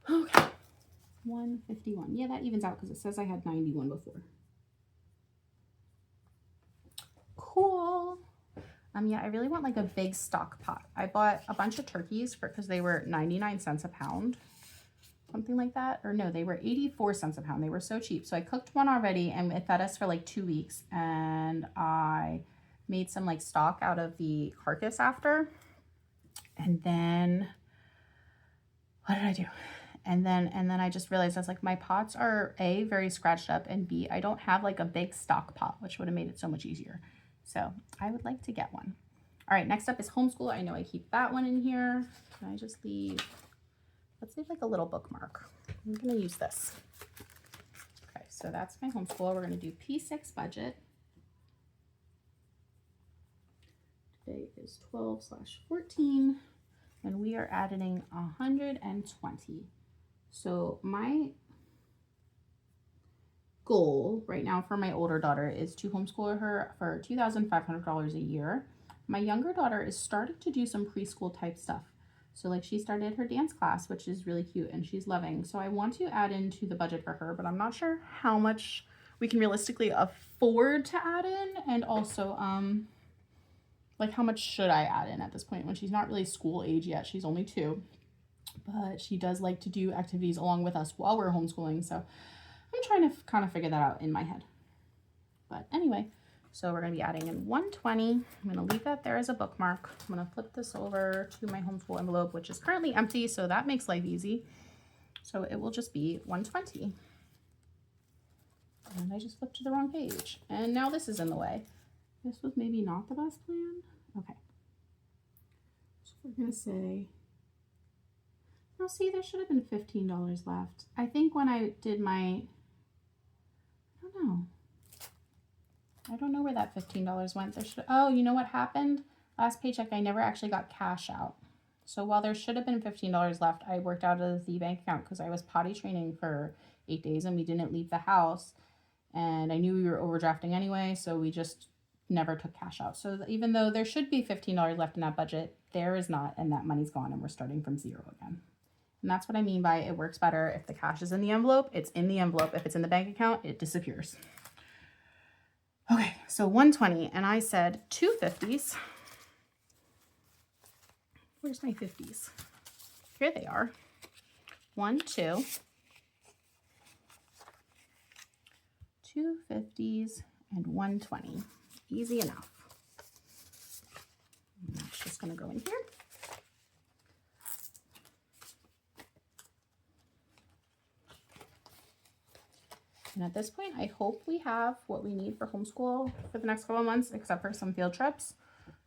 [SPEAKER 1] Okay. 151. Yeah, that evens out because it says I had 91 before. Cool. Yeah, I really want like a big stock pot. I bought a bunch of turkeys because they were 99 cents a pound, something like that. Or no, they were 84 cents a pound. They were so cheap. So I cooked one already and it fed us for like 2 weeks. And I made some like stock out of the carcass after. And then, what did I do? And then I just realized I was like, my pots are A, very scratched up, and B, I don't have like a big stock pot, which would have made it so much easier. So I would like to get one. All right, next up is homeschool. I know I keep that one in here. Can I just leave, let's leave like a little bookmark. I'm gonna use this. Okay, so that's my homeschool. We're gonna do P6 budget. Today is 12/14, and we are adding 120. So my goal right now for my older daughter is to homeschool her for $2,500 a year. My younger daughter is starting to do some preschool type stuff. So like she started her dance class, which is really cute and she's loving. So I want to add into the budget for her, but I'm not sure how much we can realistically afford to add in. And also, like how much should I add in at this point when she's not really school age yet. She's only 2. But she does like to do activities along with us while we're homeschooling. So I'm trying to kind of figure that out in my head. But anyway, so we're going to be adding in 120. I'm going to leave that there as a bookmark. I'm going to flip this over to my homeschool envelope, which is currently empty. So that makes life easy. So it will just be 120. And I just flipped to the wrong page. And now this is in the way. This was maybe not the best plan. Okay. So we're going to say, oh, see, there should have been $15 left. I think when I did my, I don't know where that $15 went. There should, oh, you know what happened? Last paycheck, I never actually got cash out. So while there should have been $15 left, I worked out of the bank account because I was potty training for 8 days and we didn't leave the house. And I knew we were overdrafting anyway, so we just never took cash out. So even though there should be $15 left in that budget, there is not, and that money's gone and we're starting from zero again. And that's what I mean by it works better if the cash is in the envelope, it's in the envelope. If it's in the bank account, it disappears. Okay, so 120, and I said 2 50s. Where's my 50s? Here they are. 1, 2. 2 50s and 120. Easy enough. And that's just gonna go in here. And at this point, I hope we have what we need for homeschool for the next couple of months, except for some field trips.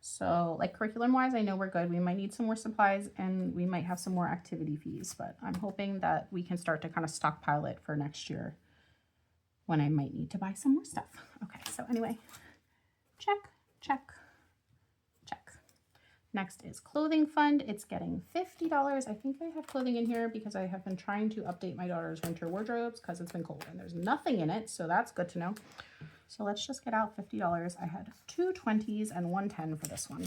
[SPEAKER 1] So like curriculum wise, I know we're good. We might need some more supplies and we might have some more activity fees, but I'm hoping that we can start to kind of stockpile it for next year when I might need to buy some more stuff. Okay, so anyway, check, check, check. Next is clothing fund. It's getting $50. I think I have clothing in here because I have been trying to update my daughter's winter wardrobes because it's been cold and there's nothing in it. So that's good to know. So let's just get out $50. I had 2 20s and 1 10 for this one.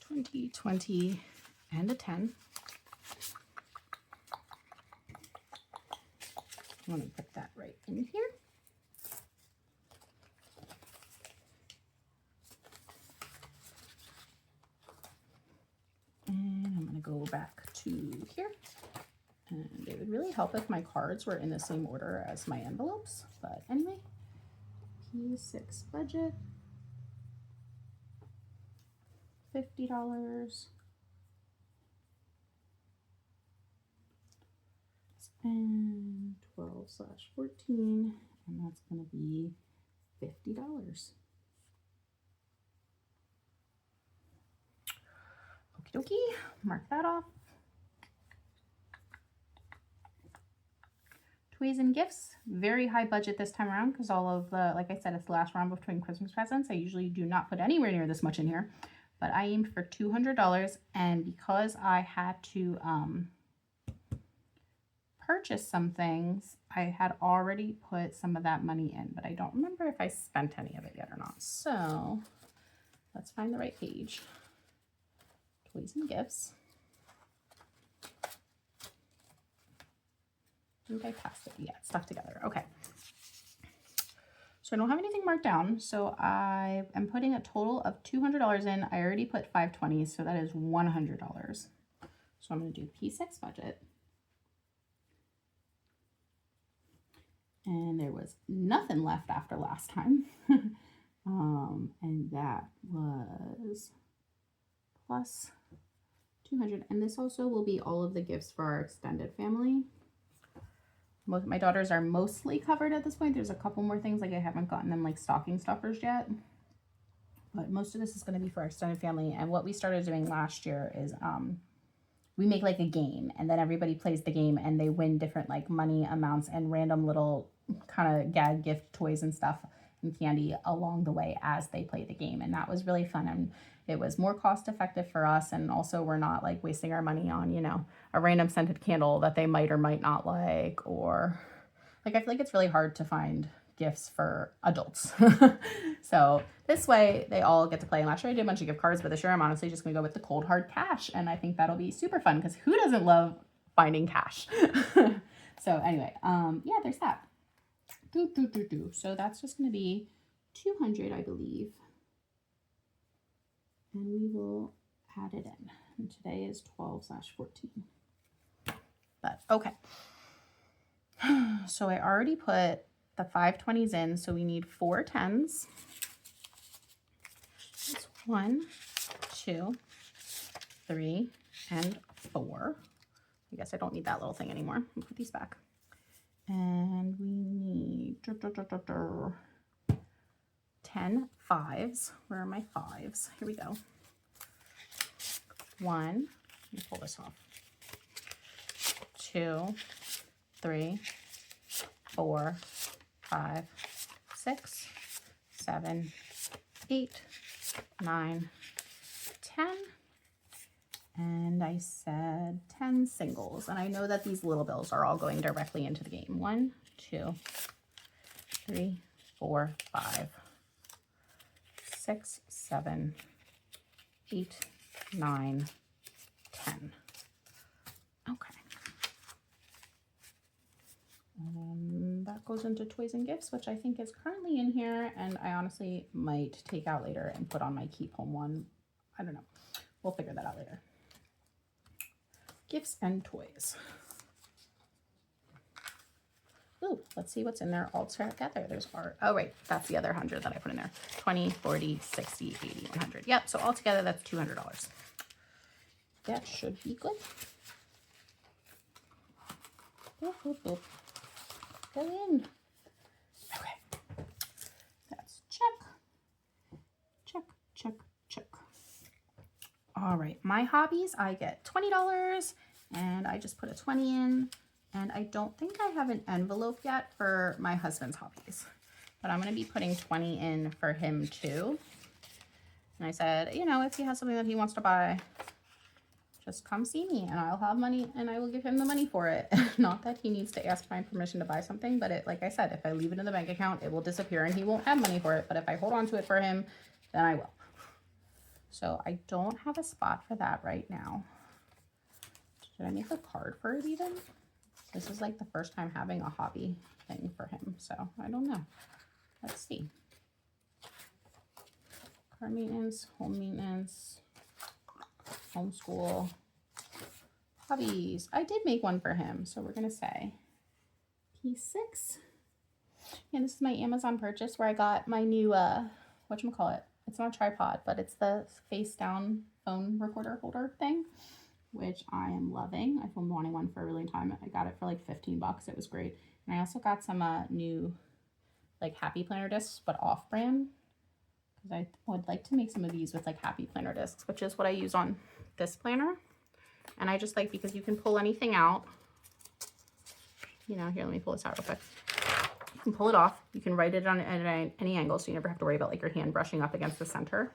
[SPEAKER 1] 20, 20, and a 10. I'm going to put that right in here. And I'm going to go back to here. And it would really help if my cards were in the same order as my envelopes. But anyway, P6 budget, $50. And 12/14, and that's going to be $50. Okie dokie, mark that off. Toys and gifts, very high budget this time around because all of the, like I said, it's the last round between Christmas presents. I usually do not put anywhere near this much in here, but I aimed for $200, and because I had to purchase some things, I had already put some of that money in, but I don't remember if I spent any of it yet or not. So let's find the right page. Toys and gifts. I think I passed it. Yeah, it's stuck together. Okay. So I don't have anything marked down. So I am putting a total of $200 in. I already put 520s, so that is $100. So I'm going to do P6 budget. And there was nothing left after last time. And that was plus 200. And this also will be all of the gifts for our extended family. My daughters are mostly covered at this point. There's a couple more things, like I haven't gotten them like stocking stuffers yet. But most of this is going to be for our extended family. And what we started doing last year is we make like a game, and then everybody plays the game and they win different like money amounts and random little kind of gag gift toys and stuff and candy along the way as they play the game. And that was really fun, and it was more cost effective for us, and also we're not like wasting our money on, you know, a random scented candle that they might or might not like, or like I feel like it's really hard to find gifts for adults. So this way they all get to play. And last year I did a bunch of gift cards, but this year I'm honestly just gonna go with the cold hard cash, and I think that'll be super fun because who doesn't love finding cash? So anyway, yeah, there's that. So that's just gonna be 200, I believe, and we will add it in. And today is 12/14. But okay. So I already put the 520s in, so we need 4 10s. It's 1, 2, 3, and 4. I guess I don't need that little thing anymore. I'll put these back. And we need 10 5s. Where are my 5s? Here we go. 1, let me pull this off. 2, 3, 4, 5, 6, 7, 8, 9, 10. And I said 10 singles. And I know that these little bills are all going directly into the game. 1, 2, 3, 4, 5, 6, 7, 8, 9, 10. Okay. That goes into toys and gifts, which I think is currently in here, and I honestly might take out later and put on my keep home one. I don't know. We'll figure that out later. Gifts and toys. Ooh, let's see what's in there all together. There's our, oh right, that's the other 100 that I put in there. 20, 40, 60, 80, 100. Yep, so all together that's $200. That should be good. Boop, boop, boop. Go in. Okay. That's check. Check, check, check. All right, my hobbies, I get $20 and I just put a 20 in. And I don't think I have an envelope yet for my husband's hobbies, but I'm gonna be putting 20 in for him too. And I said, you know, if he has something that he wants to buy, just come see me and I'll have money and I will give him the money for it. Not that he needs to ask my permission to buy something, but like I said, if I leave it in the bank account, it will disappear and he won't have money for it. But if I hold on to it for him, then I will. So I don't have a spot for that right now. Did I make a card for it even? This is like the first time having a hobby thing for him, so I don't know. Let's see. Car maintenance, home maintenance, homeschool, hobbies. I did make one for him, so we're gonna say P6. And this is my Amazon purchase where I got my new, whatchamacallit. It's not a tripod, but it's the face down phone recorder holder thing, which I am loving. I've been wanting one for a really long time. I got it for like 15 bucks. It was great. And I also got some new like Happy Planner discs, but off brand. Because I would like to make some of these with like Happy Planner discs, which is what I use on this planner. And I just like, because you can pull anything out. You know, here, let me pull this out real quick. You can pull it off. You can write it on at any angle, so you never have to worry about like your hand brushing up against the center.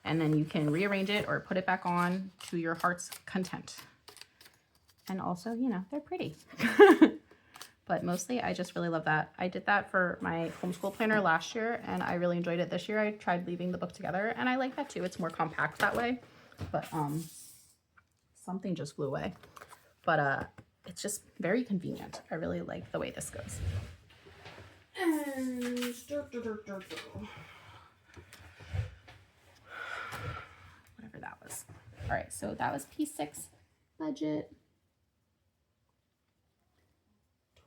[SPEAKER 1] And then you can rearrange it or put it back on to your heart's content. And also, you know, they're pretty. But mostly I just really love that. I did that for my homeschool planner last year and I really enjoyed it this year. I tried leaving the book together and I like that too. It's more compact that way. But something just flew away. But it's just very convenient. I really like the way this goes. And whatever that was. All right, so that was P6 budget.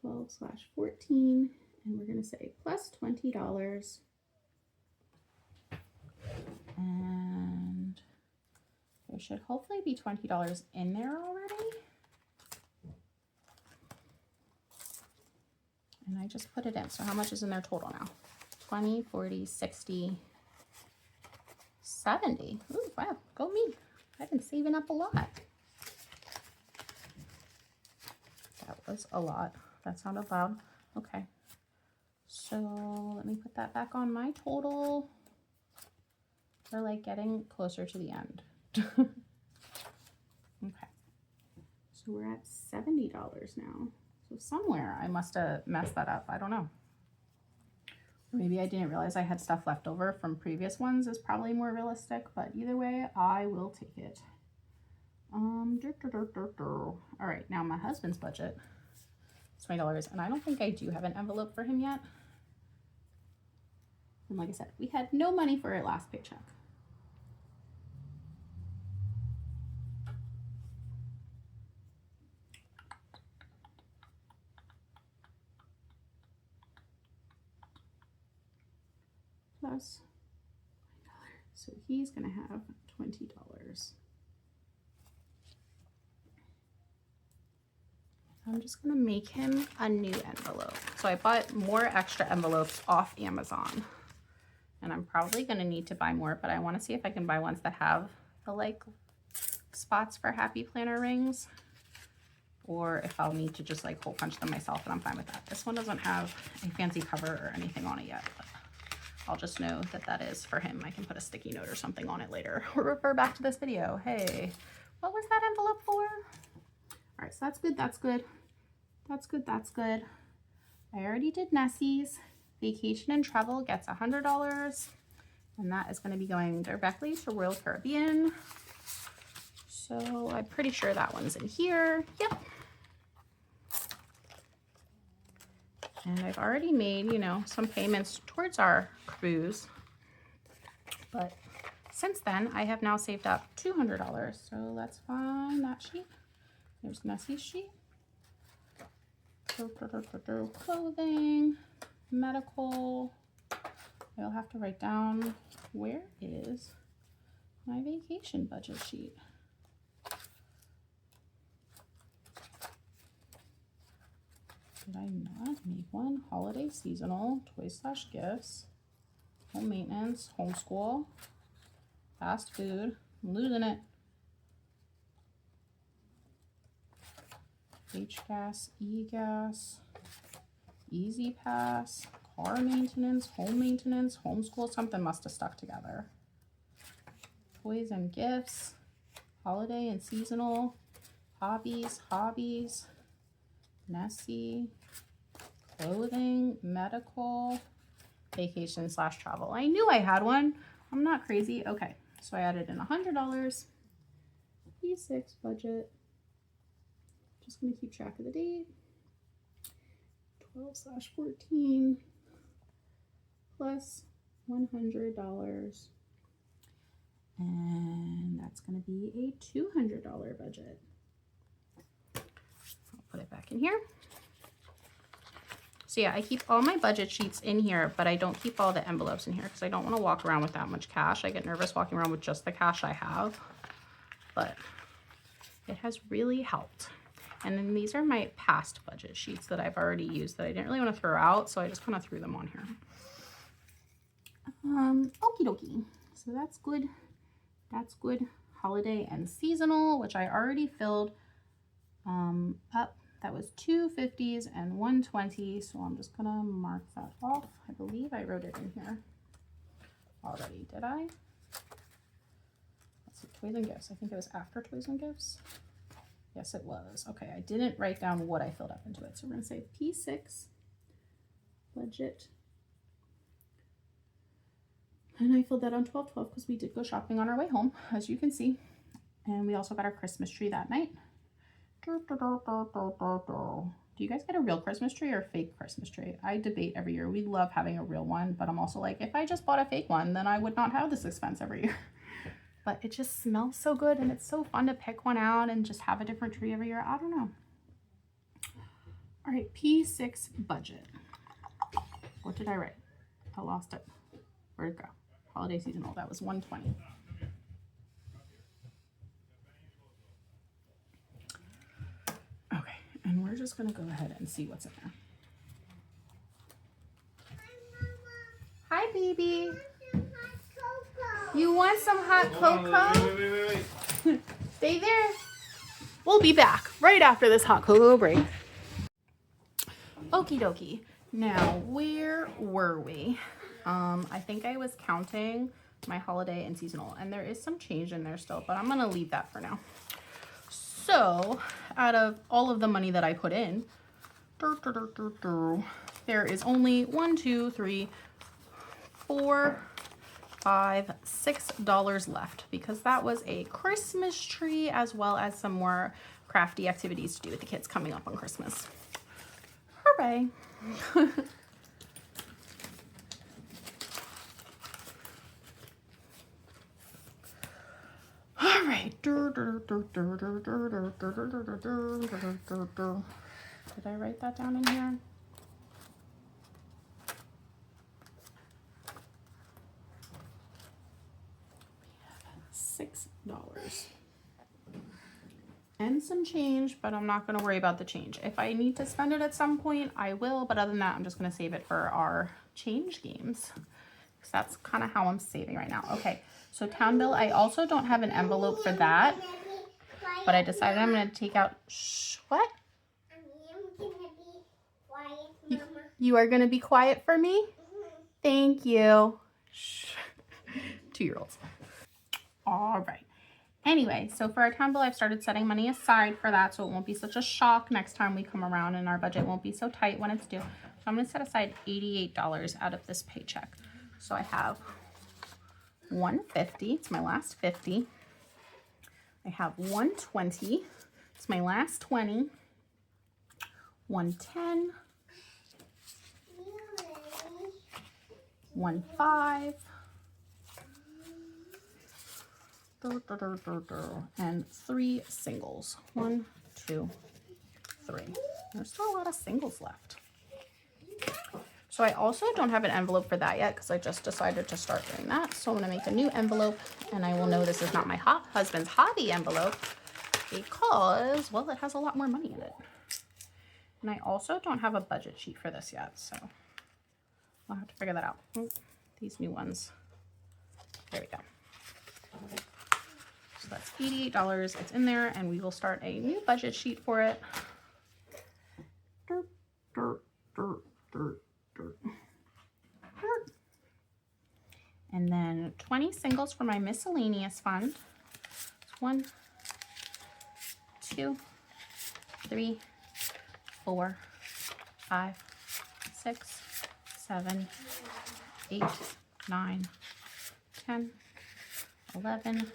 [SPEAKER 1] 12/14, and we're gonna say plus $20. And there should hopefully be $20 in there already. And I just put it in. So how much is in there total now? 20, 40, 60, 70. Ooh, wow, go me. I've been saving up a lot. That was a lot. That sounded loud. Okay. So let me put that back on my total. We're like getting closer to the end. Okay. So we're at $70 now. So somewhere I must have messed that up. I don't know. Or maybe I didn't realize I had stuff left over from previous ones is probably more realistic, but either way, I will take it. All right, now my husband's budget is $20, and I don't think I do have an envelope for him yet. And like I said, we had no money for our last paycheck. Plus $1. So he's gonna have $20. I'm just gonna make him a new envelope. So I bought more extra envelopes off Amazon, and I'm probably gonna need to buy more, but I wanna see if I can buy ones that have the like spots for Happy Planner rings, or if I'll need to just like hole punch them myself, and I'm fine with that. This one doesn't have a fancy cover or anything on it yet, but I'll just know that that is for him. I can put a sticky note or something on it later, or refer back to this video. Hey, what was that envelope for? All right, so that's good, that's good. That's good, that's good. I already did Nessie's. Vacation and travel gets $100, and that is gonna be going directly to Royal Caribbean. So I'm pretty sure that one's in here. Yep. And I've already made, you know, some payments towards our cruise. But since then, I have now saved up $200. So let's find that sheet. There's Nessie's sheet. Clothing, medical. I'll have to write down, where is my vacation budget sheet? Did I not make one? Holiday seasonal, toys slash gifts, home maintenance, homeschool, fast food. I'm losing it. H-gas, e-gas, easy pass, car maintenance, homeschool. Something must have stuck together. Toys and gifts, holiday and seasonal, hobbies, Nessie, clothing, medical, vacation slash travel. I knew I had one. I'm not crazy. Okay, so I added in $100. P6 budget. Just gonna keep track of the date. 12/14 plus $100. And that's gonna be a $200 budget. I'll put it back in here. So yeah, I keep all my budget sheets in here, but I don't keep all the envelopes in here because I don't want to walk around with that much cash. I get nervous walking around with just the cash I have, but it has really helped. And then these are my past budget sheets that I've already used that I didn't really want to throw out, so I just kind of threw them on here. Okie dokie. So that's good. That's good. Holiday and seasonal, which I already filled up. That was 2 50s and 120, so I'm just gonna mark that off. I believe I wrote it in here already, did I? Let's see, toys and gifts. I think it was after toys and gifts. Yes, it was. Okay, I didn't write down what I filled up into it, so we're gonna say P6 budget. And I filled that on 12/12 because we did go shopping on our way home, as you can see. And we also got our Christmas tree that night. Do you guys get a real Christmas tree or a fake Christmas tree? I debate every year. We love having a real one, but I'm also like, if I just bought a fake one, then I would not have this expense every year. But it just smells so good, and it's so fun to pick one out and just have a different tree every year. I don't know. All right, P6 budget. What did I write? I lost it. Where'd it go? Holiday seasonal. That was 120. Okay, and we're just gonna go ahead and see what's in there. Hi, baby. You want some hot cocoa? Wait. Stay there. We'll be back right after this hot cocoa break. Okie dokie. Now, where were we? I think I was counting my holiday and seasonal, and there is some change in there still, but I'm gonna leave that for now. So, out of all of the money that I put in, there is only $6 left because that was a Christmas tree as well as some more crafty activities to do with the kids coming up on Christmas. Hooray! All right. Did I write that down in here? $6 and some change, but I'm not going to worry about the change. If I need to spend it at some point, I will, but other than that, I'm just going to save it for our change games, because that's kind of how I'm saving right now. Okay, so town bill, I also don't have an envelope for that, but I decided I'm going to take out, what? You are going to be quiet for me? Thank you. 2-year-olds. All right. Anyway, so for our town bill, I've started setting money aside for that, so it won't be such a shock next time we come around, and our budget won't be so tight when it's due. So I'm going to set aside $88 out of this paycheck. So I have $150. It's my last 50. I have $120. It's my last 20. $110. $15. And 3 singles. 1, 2, 3. There's still a lot of singles left. So I also don't have an envelope for that yet because I just decided to start doing that. So I'm going to make a new envelope, and I will know this is not my husband's hobby envelope because, well, it has a lot more money in it. And I also don't have a budget sheet for this yet, so I'll have to figure that out. These new ones. There we go. So that's $88. It's in there, and we will start a new budget sheet for it. Dirt, dirt, dirt, dirt, dirt, dirt. And then 20 singles for my miscellaneous fund. 1, 2, 3, 4, 5, 6, 7, 8, 9, 10, 11,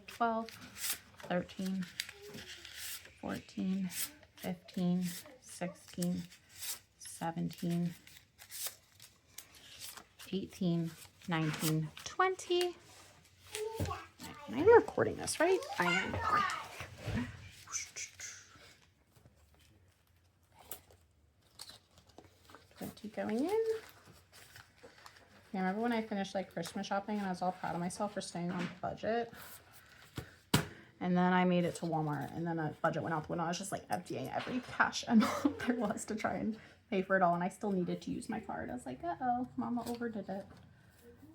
[SPEAKER 1] 12, 13, 14, 15, 16, 17, 18, 19, 20. I'm recording this, right? I am recording. 20 going in. I remember when I finished like Christmas shopping and I was all proud of myself for staying on budget. And then I made it to Walmart and then the budget went out the window. I was just like emptying every cash envelope there was to try and pay for it all. And I still needed to use my card. I was like, uh-oh, mama overdid it.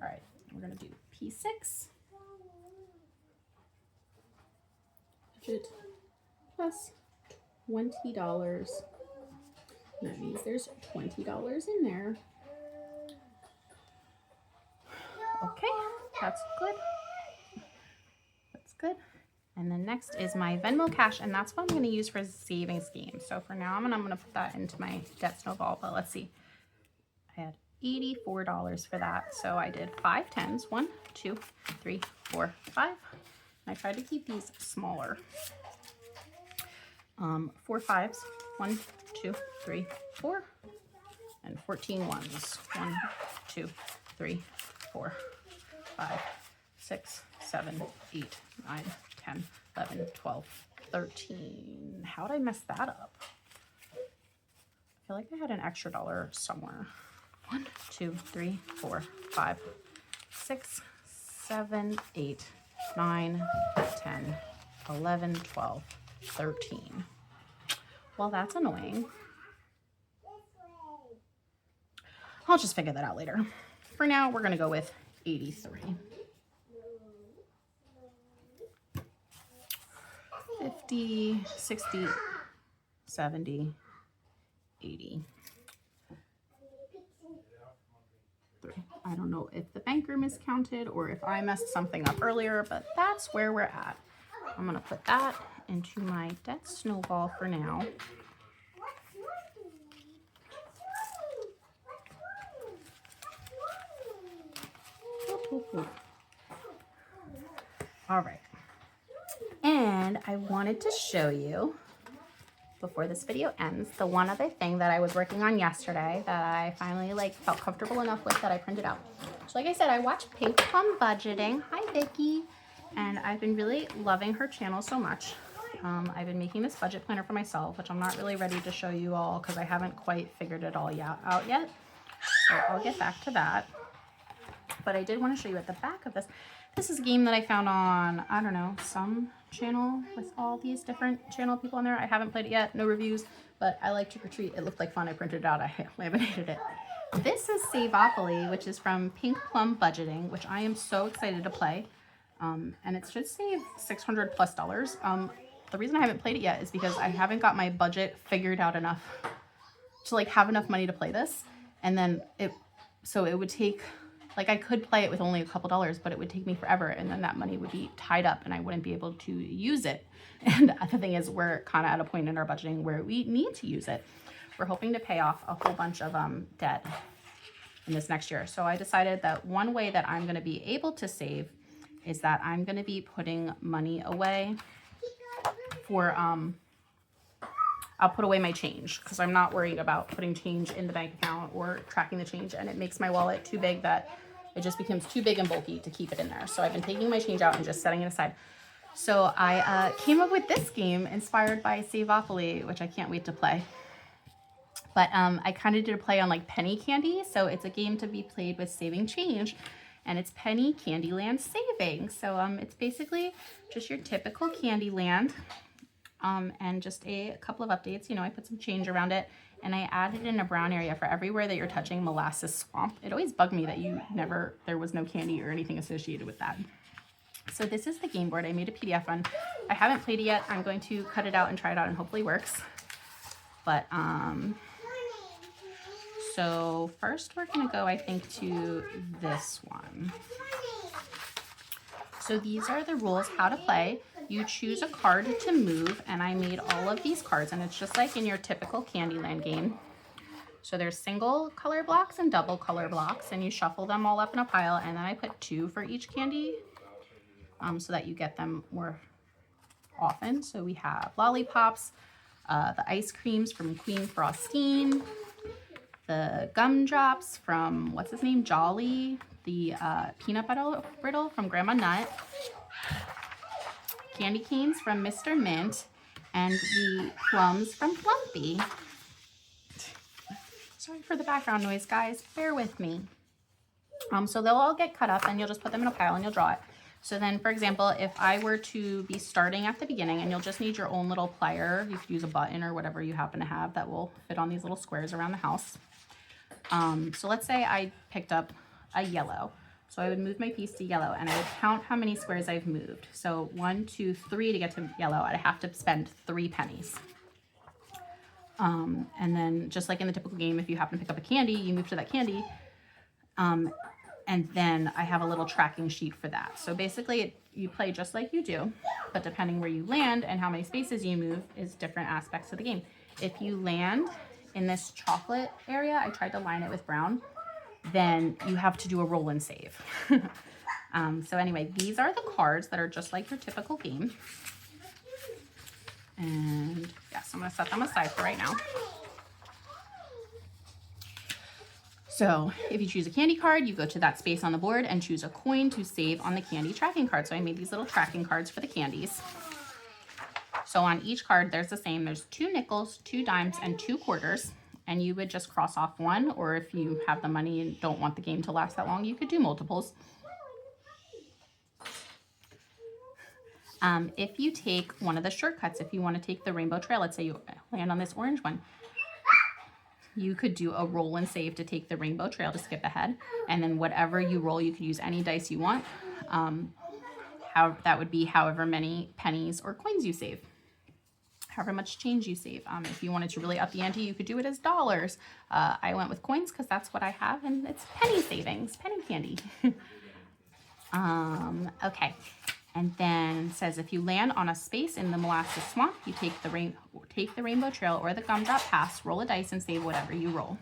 [SPEAKER 1] All right, we're gonna do P6. Budget plus $20. That means there's $20 in there. Okay, that's good. That's good. And then next is my Venmo cash, and that's what I'm going to use for savings games. So for now, I'm going to put that into my debt snowball, but let's see. I had $84 for that. So I did 5 tens. 1, 2, 3, 4, 5. And I tried to keep these smaller. 4 5s. 1, 2, 3, 4. And 14 ones. 1, 2, 3, 4, 5, 6, 7, 8, 9, 10, 11, 12, 13. How did I mess that up? I feel like I had an extra dollar somewhere. 1, 2, 3, 4, 5, 6, 7, 8, 9, 10, 11, 12, 13. Well, that's annoying. I'll just figure that out later. For now, we're going to go with 83. 50, 60, 70, 80. I don't know if the banker miscounted or if I messed something up earlier, but that's where we're at. I'm going to put that into my debt snowball for now. All right. And I wanted to show you, before this video ends, the one other thing that I was working on yesterday that I finally felt comfortable enough with that I printed out. So like I said, I watched Pink Plum Budgeting. Hi, Vicki. And I've been really loving her channel so much. I've been making this budget planner for myself, which I'm not really ready to show you all because I haven't quite figured it all out yet. So I'll get back to that. But I did want to show you at the back of this. This is a game that I found on, I don't know, some channel with all these different channel people on there. I haven't played it yet, no reviews, but I like Trick or Treat. It looked like fun. I printed it out. I laminated it. This is Savopoly, which is from Pink Plum Budgeting, which I am so excited to play. And it should save $600+. The reason I haven't played it yet is because I haven't got my budget figured out enough to have enough money to play this. And then it would take, I could play it with only a couple dollars, but it would take me forever. And then that money would be tied up and I wouldn't be able to use it. And the thing is, we're kind of at a point in our budgeting where we need to use it. We're hoping to pay off a whole bunch of debt in this next year. So I decided that one way that I'm going to be able to save is that I'm going to be putting money away for, I'll put away my change because I'm not worried about putting change in the bank account or tracking the change, and it makes my wallet too big that it just becomes too big and bulky to keep it in there. So I've been taking my change out and just setting it aside. So I came up with this game inspired by Savopoly, which I can't wait to play. But I kind of did a play on penny candy. So it's a game to be played with saving change, and it's Penny Candyland Saving. So it's basically just your typical Candyland. and just a couple of updates. You know, I put some change around it, and I added in a brown area for everywhere that you're touching molasses swamp. It always bugged me that there was no candy or anything associated with that. So this is the game board. I made a PDF on. I haven't played it yet. I'm going to cut it out and try it out and hopefully works. But so first we're gonna go, I think, to this one. So these are the rules how to play. You choose a card to move, and I made all of these cards, and it's just like in your typical Candyland game. So there's single color blocks and double color blocks, and you shuffle them all up in a pile, and then I put 2 for each candy so that you get them more often. So we have lollipops, the ice creams from Queen Frostine, the gumdrops from, what's his name, Jolly, the peanut butter brittle from Grandma Nut, candy canes from Mr. Mint, and the plums from Plumpy. Sorry for the background noise, guys. Bear with me. So they'll all get cut up, and you'll just put them in a pile and you'll draw it. So then, for example, if I were to be starting at the beginning, and you'll just need your own little plier, you could use a button or whatever you happen to have that will fit on these little squares around the house. So let's say I picked up a yellow. So I would move my piece to yellow, and I would count how many squares I've moved. So 1, 2, 3 to get to yellow, I'd have to spend 3 pennies. And then just like in the typical game, if you happen to pick up a candy, you move to that candy. And then I have a little tracking sheet for that. So basically you play just like you do, but depending where you land and how many spaces you move is different aspects of the game. If you land in this chocolate area, I tried to line it with brown, then you have to do a roll and save. So anyway, these are the cards that are just like your typical game. And yes, I'm gonna set them aside for right now. So if you choose a candy card, you go to that space on the board and choose a coin to save on the candy tracking card. So I made these little tracking cards for the candies. So on each card, there's the same. There's 2 nickels, 2 dimes, and 2 quarters. And you would just cross off one, or if you have the money and don't want the game to last that long, you could do multiples. If you take one of the shortcuts, if you want to take the rainbow trail, let's say you land on this orange one, you could do a roll and save to take the rainbow trail to skip ahead. And then whatever you roll, you could use any dice you want. That would be however many pennies or coins you save, however much change you save. If you wanted to really up the ante, you could do it as dollars. I went with coins because that's what I have, and it's penny savings, penny candy. Okay. And then it says if you land on a space in the molasses swamp, you take the rainbow trail or the gumdrop pass, roll a dice, and save whatever you roll.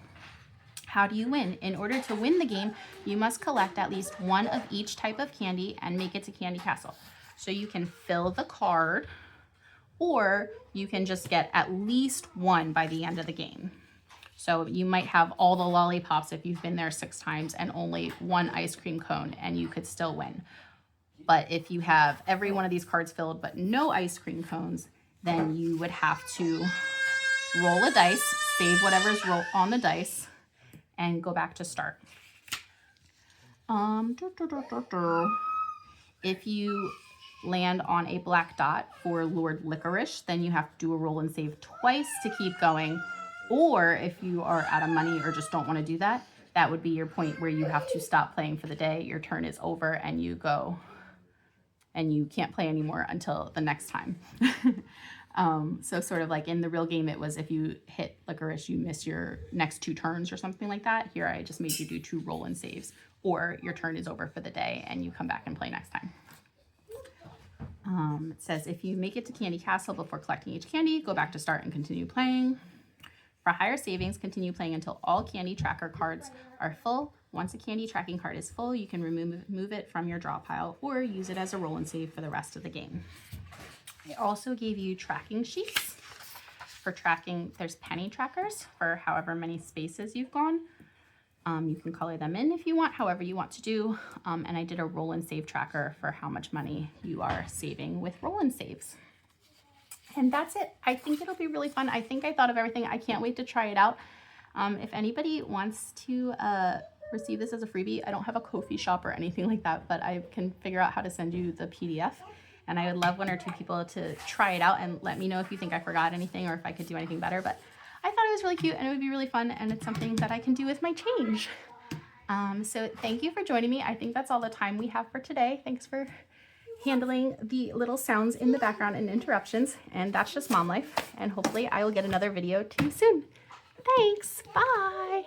[SPEAKER 1] How do you win? In order to win the game, you must collect at least 1 of each type of candy and make it to Candy Castle. So you can fill the card, or you can just get at least 1 by the end of the game. So you might have all the lollipops if you've been there 6 times and only 1 ice cream cone, and you could still win. But if you have every one of these cards filled but no ice cream cones, then you would have to roll a dice, save whatever's on the dice, and go back to start. If you land on a black dot for Lord Licorice, then you have to do a roll and save twice to keep going. Or if you are out of money or just don't want to do that, that would be your point where you have to stop playing for the day. Your turn is over and you go and you can't play anymore until the next time. So sort of like in the real game, it was if you hit Licorice, you miss your next 2 turns or something like that. Here, I just made you do 2 roll and saves, or your turn is over for the day and you come back and play next time. It says if you make it to Candy Castle before collecting each candy, go back to start and continue playing. For higher savings, continue playing until all candy tracker cards are full. Once a candy tracking card is full, you can remove it from your draw pile or use it as a roll and save for the rest of the game. I also gave you tracking sheets. For tracking, there's penny trackers for however many spaces you've gone. You can color them in if you want, however you want to do. And I did a roll and save tracker for how much money you are saving with roll and saves. And that's it. I think it'll be really fun. I think I thought of everything. I can't wait to try it out. If anybody wants to receive this as a freebie, I don't have a Ko-fi shop or anything like that, but I can figure out how to send you the PDF. and I would love 1 or 2 people to try it out and let me know if you think I forgot anything or if I could do anything better. But I thought it was really cute and it would be really fun, and it's something that I can do with my change. So thank you for joining me. I think that's all the time we have for today. Thanks for handling the little sounds in the background and interruptions. And that's just mom life. And hopefully I will get another video to you soon. Thanks. Bye.